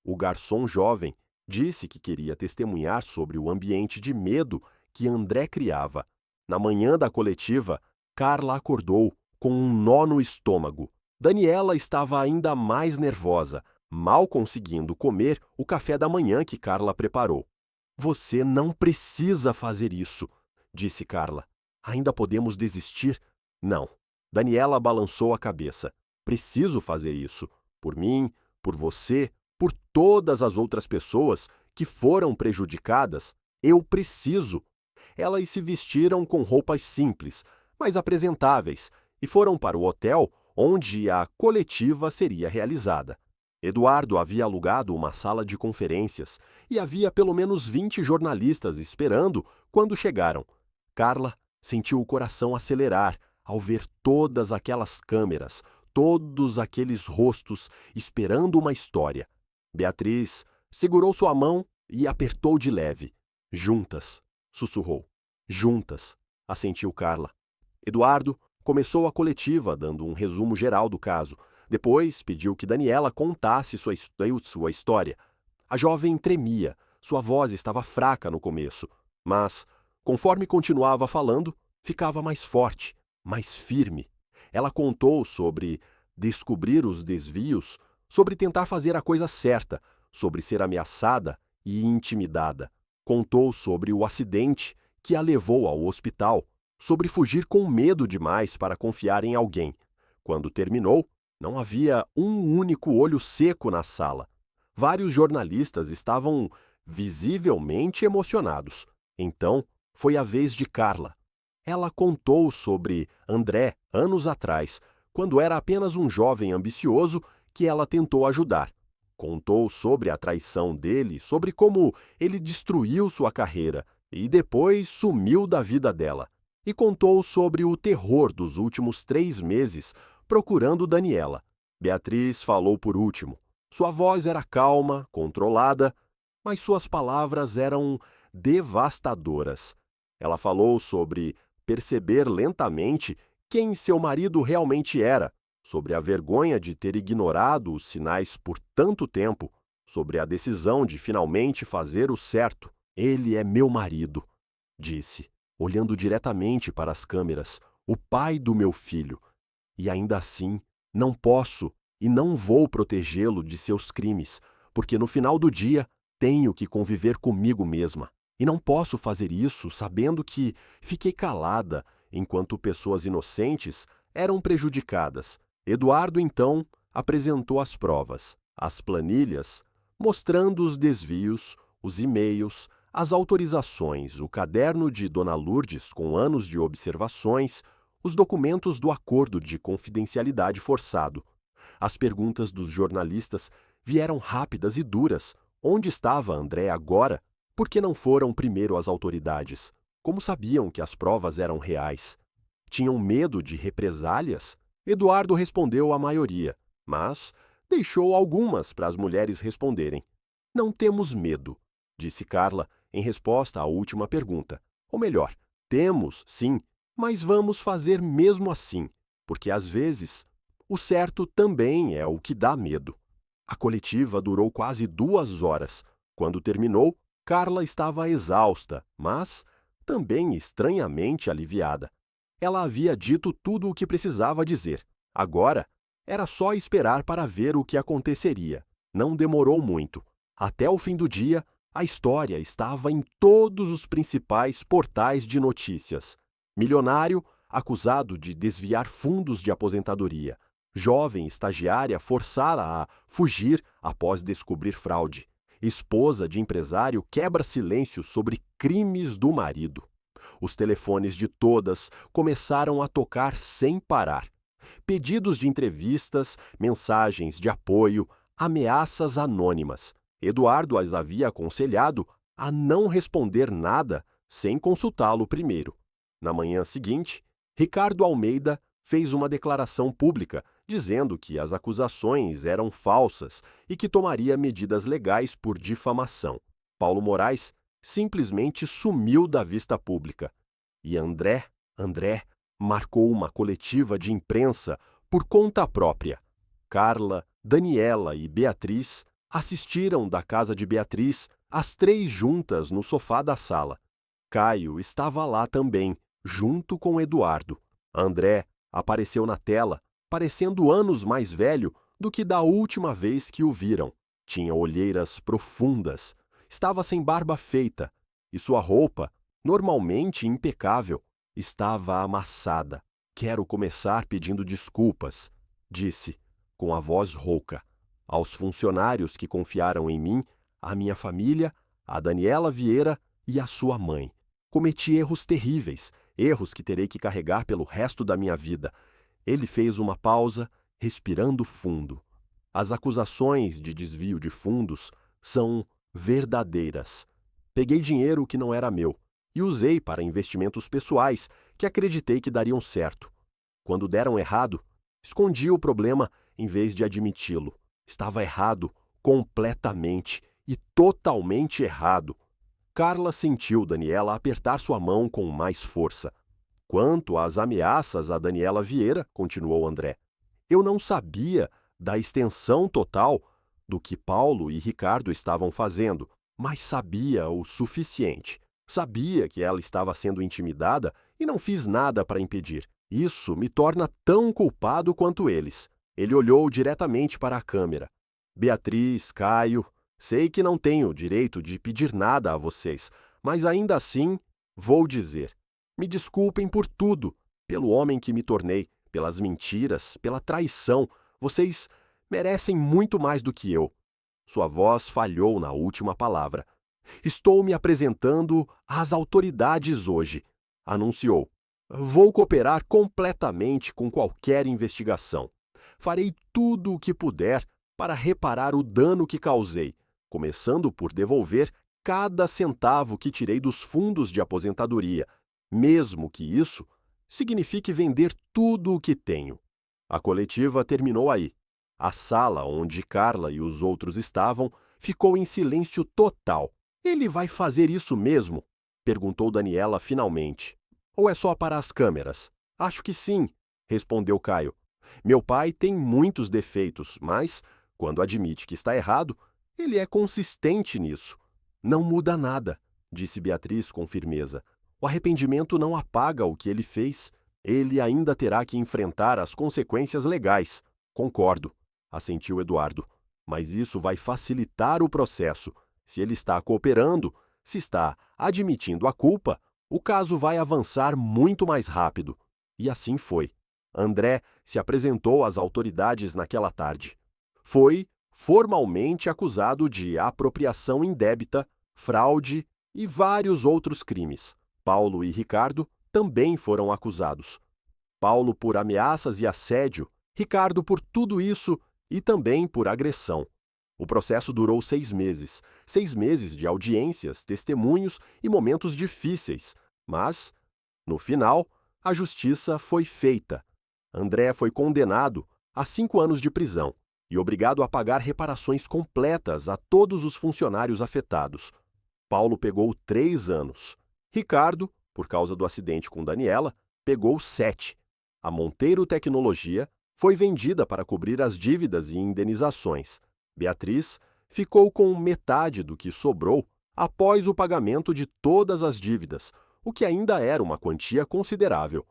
O garçom jovem disse que queria testemunhar sobre o ambiente de medo que André criava. Na manhã da coletiva, Carla acordou com um nó no estômago. Daniela estava ainda mais nervosa, mal conseguindo comer o café da manhã que Carla preparou. Você não precisa fazer isso, disse Carla. Ainda podemos desistir? Não. Daniela balançou a cabeça. Preciso fazer isso. Por mim, por você, por todas as outras pessoas que foram prejudicadas. Eu preciso. Elas se vestiram com roupas simples, mas apresentáveis, e foram para o hotel onde a coletiva seria realizada. Eduardo havia alugado uma sala de conferências e havia pelo menos 20 jornalistas esperando quando chegaram. Carla sentiu o coração acelerar ao ver todas aquelas câmeras, todos aqueles rostos esperando uma história. Beatriz segurou sua mão e apertou de leve. Juntas, sussurrou. Juntas, assentiu Carla. Eduardo começou a coletiva, dando um resumo geral do caso. Depois pediu que Daniela contasse sua história. A jovem tremia, sua voz estava fraca no começo, mas, conforme continuava falando, ficava mais forte, mais firme. Ela contou sobre descobrir os desvios, sobre tentar fazer a coisa certa, sobre ser ameaçada e intimidada. Contou sobre o acidente que a levou ao hospital, sobre fugir com medo demais para confiar em alguém. Quando terminou, não havia um único olho seco na sala. Vários jornalistas estavam visivelmente emocionados. Então, foi a vez de Carla. Ela contou sobre André anos atrás, quando era apenas um jovem ambicioso que ela tentou ajudar. Contou sobre a traição dele, sobre como ele destruiu sua carreira e depois sumiu da vida dela. E contou sobre o terror dos últimos 3 meses procurando Daniela. Beatriz falou por último. Sua voz era calma, controlada, mas suas palavras eram devastadoras. Ela falou sobre perceber lentamente quem seu marido realmente era, sobre a vergonha de ter ignorado os sinais por tanto tempo, sobre a decisão de finalmente fazer o certo. Ele é meu marido, disse, olhando diretamente para as câmeras, o pai do meu filho. E ainda assim, não posso e não vou protegê-lo de seus crimes, porque no final do dia tenho que conviver comigo mesma. E não posso fazer isso sabendo que fiquei calada enquanto pessoas inocentes eram prejudicadas. Eduardo, então, apresentou as provas, as planilhas, mostrando os desvios, os e-mails, As autorizações, o caderno de Dona Lourdes com anos de observações, os documentos do acordo de confidencialidade forçado. As perguntas dos jornalistas vieram rápidas e duras. Onde estava André agora? Por que não foram primeiro às autoridades? Como sabiam que as provas eram reais? Tinham medo de represálias? Eduardo respondeu a maioria, mas deixou algumas para as mulheres responderem. Não temos medo, disse Carla em resposta à última pergunta. Ou melhor, temos, sim, mas vamos fazer mesmo assim, porque às vezes o certo também é o que dá medo. A coletiva durou quase 2 horas. Quando terminou, Carla estava exausta, mas também estranhamente aliviada. Ela havia dito tudo o que precisava dizer. Agora, era só esperar para ver o que aconteceria. Não demorou muito. Até o fim do dia, a história estava em todos os principais portais de notícias. Milionário acusado de desviar fundos de aposentadoria. Jovem estagiária forçada a fugir após descobrir fraude. Esposa de empresário quebra silêncio sobre crimes do marido. Os telefones de todas começaram a tocar sem parar. Pedidos de entrevistas, mensagens de apoio, ameaças anônimas. Eduardo as havia aconselhado a não responder nada sem consultá-lo primeiro. Na manhã seguinte, Ricardo Almeida fez uma declaração pública dizendo que as acusações eram falsas e que tomaria medidas legais por difamação. Paulo Moraes simplesmente sumiu da vista pública. E André marcou uma coletiva de imprensa por conta própria. Carla, Daniela e Beatriz assistiram da casa de Beatriz, as 3 juntas no sofá da sala. Caio estava lá também, junto com Eduardo. André apareceu na tela, parecendo anos mais velho do que da última vez que o viram. Tinha olheiras profundas, estava sem barba feita, e sua roupa, normalmente impecável, estava amassada. Quero começar pedindo desculpas, disse, com a voz rouca, aos funcionários que confiaram em mim, à minha família, a Daniela Vieira e à sua mãe. Cometi erros terríveis, erros que terei que carregar pelo resto da minha vida. Ele fez uma pausa, respirando fundo. As acusações de desvio de fundos são verdadeiras. Peguei dinheiro que não era meu e usei para investimentos pessoais que acreditei que dariam certo. Quando deram errado, escondi o problema em vez de admiti-lo. Estava errado, completamente e totalmente errado. Carla sentiu Daniela apertar sua mão com mais força. Quanto às ameaças a Daniela Vieira, continuou André, eu não sabia da extensão total do que Paulo e Ricardo estavam fazendo, mas sabia o suficiente. Sabia que ela estava sendo intimidada e não fiz nada para impedir. Isso me torna tão culpado quanto eles. Ele olhou diretamente para a câmera. Beatriz, Caio, sei que não tenho direito de pedir nada a vocês, mas ainda assim vou dizer. Me desculpem por tudo, pelo homem que me tornei, pelas mentiras, pela traição. Vocês merecem muito mais do que eu. Sua voz falhou na última palavra. Estou me apresentando às autoridades hoje, anunciou. Vou cooperar completamente com qualquer investigação. Farei tudo o que puder para reparar o dano que causei, começando por devolver cada centavo que tirei dos fundos de aposentadoria, mesmo que isso signifique vender tudo o que tenho. A coletiva terminou aí. A sala onde Carla e os outros estavam ficou em silêncio total. Ele vai fazer isso mesmo? Perguntou Daniela finalmente. Ou é só para as câmeras? Acho que sim, respondeu Caio. Meu pai tem muitos defeitos, mas, quando admite que está errado, ele é consistente nisso. Não muda nada, disse Beatriz com firmeza. O arrependimento não apaga o que ele fez. Ele ainda terá que enfrentar as consequências legais. Concordo, assentiu Eduardo. Mas isso vai facilitar o processo. Se ele está cooperando, se está admitindo a culpa, o caso vai avançar muito mais rápido. E assim foi. André se apresentou às autoridades naquela tarde. Foi formalmente acusado de apropriação indébita, fraude e vários outros crimes. Paulo e Ricardo também foram acusados. Paulo por ameaças e assédio, Ricardo por tudo isso e também por agressão. O processo durou 6 meses. 6 meses de audiências, testemunhos e momentos difíceis. Mas, no final, a justiça foi feita. André foi condenado a 5 anos de prisão e obrigado a pagar reparações completas a todos os funcionários afetados. Paulo pegou 3 anos. Ricardo, por causa do acidente com Daniela, pegou 7. A Monteiro Tecnologia foi vendida para cobrir as dívidas e indenizações. Beatriz ficou com metade do que sobrou após o pagamento de todas as dívidas, o que ainda era uma quantia considerável.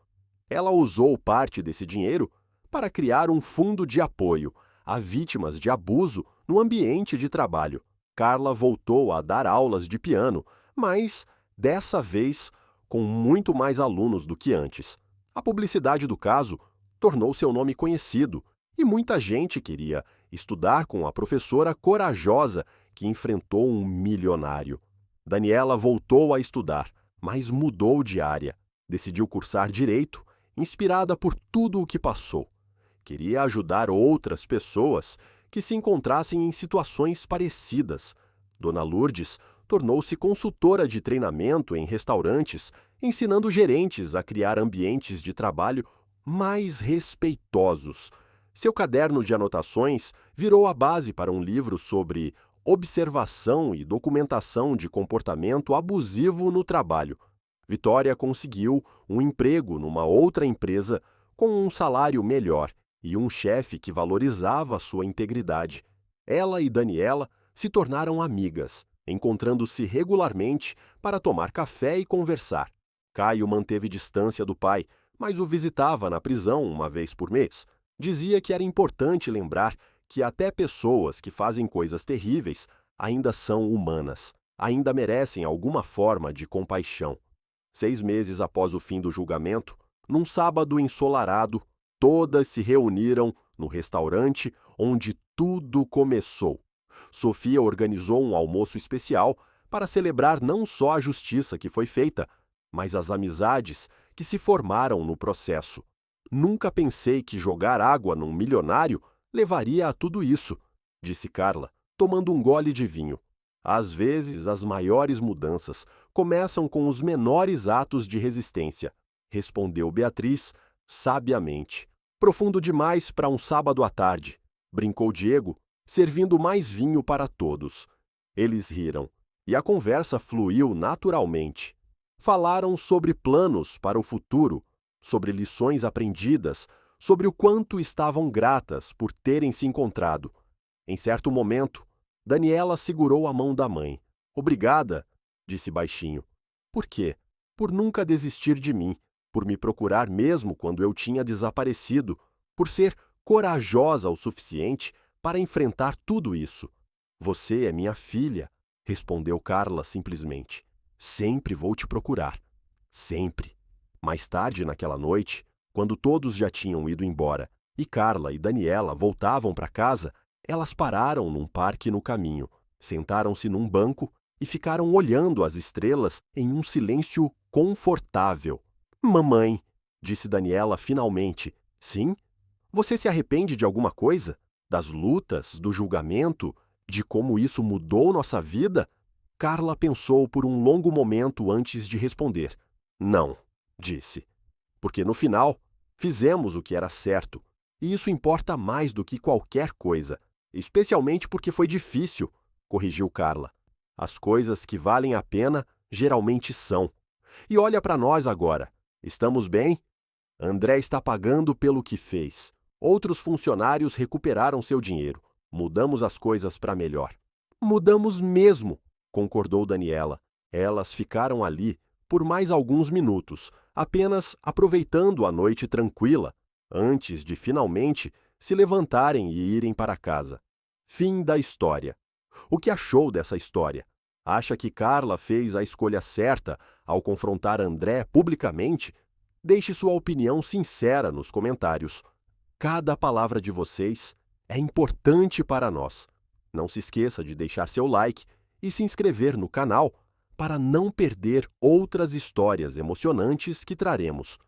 Ela usou parte desse dinheiro para criar um fundo de apoio a vítimas de abuso no ambiente de trabalho. Carla voltou a dar aulas de piano, mas, dessa vez, com muito mais alunos do que antes. A publicidade do caso tornou seu nome conhecido e muita gente queria estudar com a professora corajosa que enfrentou um milionário. Daniela voltou a estudar, mas mudou de área. Decidiu cursar Direito, inspirada por tudo o que passou. Queria ajudar outras pessoas que se encontrassem em situações parecidas. Dona Lourdes tornou-se consultora de treinamento em restaurantes, ensinando gerentes a criar ambientes de trabalho mais respeitosos. Seu caderno de anotações virou a base para um livro sobre observação e documentação de comportamento abusivo no trabalho. Vitória conseguiu um emprego numa outra empresa com um salário melhor e um chefe que valorizava sua integridade. Ela e Daniela se tornaram amigas, encontrando-se regularmente para tomar café e conversar. Caio manteve distância do pai, mas o visitava na prisão uma vez por mês. Dizia que era importante lembrar que até pessoas que fazem coisas terríveis ainda são humanas, ainda merecem alguma forma de compaixão. 6 meses após o fim do julgamento, num sábado ensolarado, todas se reuniram no restaurante onde tudo começou. Sofia organizou um almoço especial para celebrar não só a justiça que foi feita, mas as amizades que se formaram no processo. Nunca pensei que jogar água num milionário levaria a tudo isso, disse Carla, tomando um gole de vinho. Às vezes, as maiores mudanças começam com os menores atos de resistência, respondeu Beatriz sabiamente. Profundo demais para um sábado à tarde, brincou Diego, servindo mais vinho para todos. Eles riram, e a conversa fluiu naturalmente. Falaram sobre planos para o futuro, sobre lições aprendidas, sobre o quanto estavam gratas por terem se encontrado. Em certo momento, Daniela segurou a mão da mãe. Obrigada, disse baixinho. Por quê? Por nunca desistir de mim, por me procurar mesmo quando eu tinha desaparecido, por ser corajosa o suficiente para enfrentar tudo isso. Você é minha filha, respondeu Carla simplesmente. Sempre vou te procurar. Sempre. Mais tarde naquela noite, quando todos já tinham ido embora e Carla e Daniela voltavam para casa, elas pararam num parque no caminho, sentaram-se num banco e ficaram olhando as estrelas em um silêncio confortável. Mamãe, disse Daniela finalmente. Sim? Você se arrepende de alguma coisa? Das lutas, do julgamento, de como isso mudou nossa vida? Carla pensou por um longo momento antes de responder. Não, disse. Porque no final, fizemos o que era certo. E isso importa mais do que qualquer coisa. Especialmente porque foi difícil, corrigiu Carla. As coisas que valem a pena geralmente são. E olha para nós agora. Estamos bem? André está pagando pelo que fez. Outros funcionários recuperaram seu dinheiro. Mudamos as coisas para melhor. Mudamos mesmo, concordou Daniela. Elas ficaram ali por mais alguns minutos, apenas aproveitando a noite tranquila, antes de finalmente se levantarem e irem para casa. Fim da história. O que achou dessa história? Acha que Carla fez a escolha certa ao confrontar André publicamente? Deixe sua opinião sincera nos comentários. Cada palavra de vocês é importante para nós. Não se esqueça de deixar seu like e se inscrever no canal para não perder outras histórias emocionantes que traremos.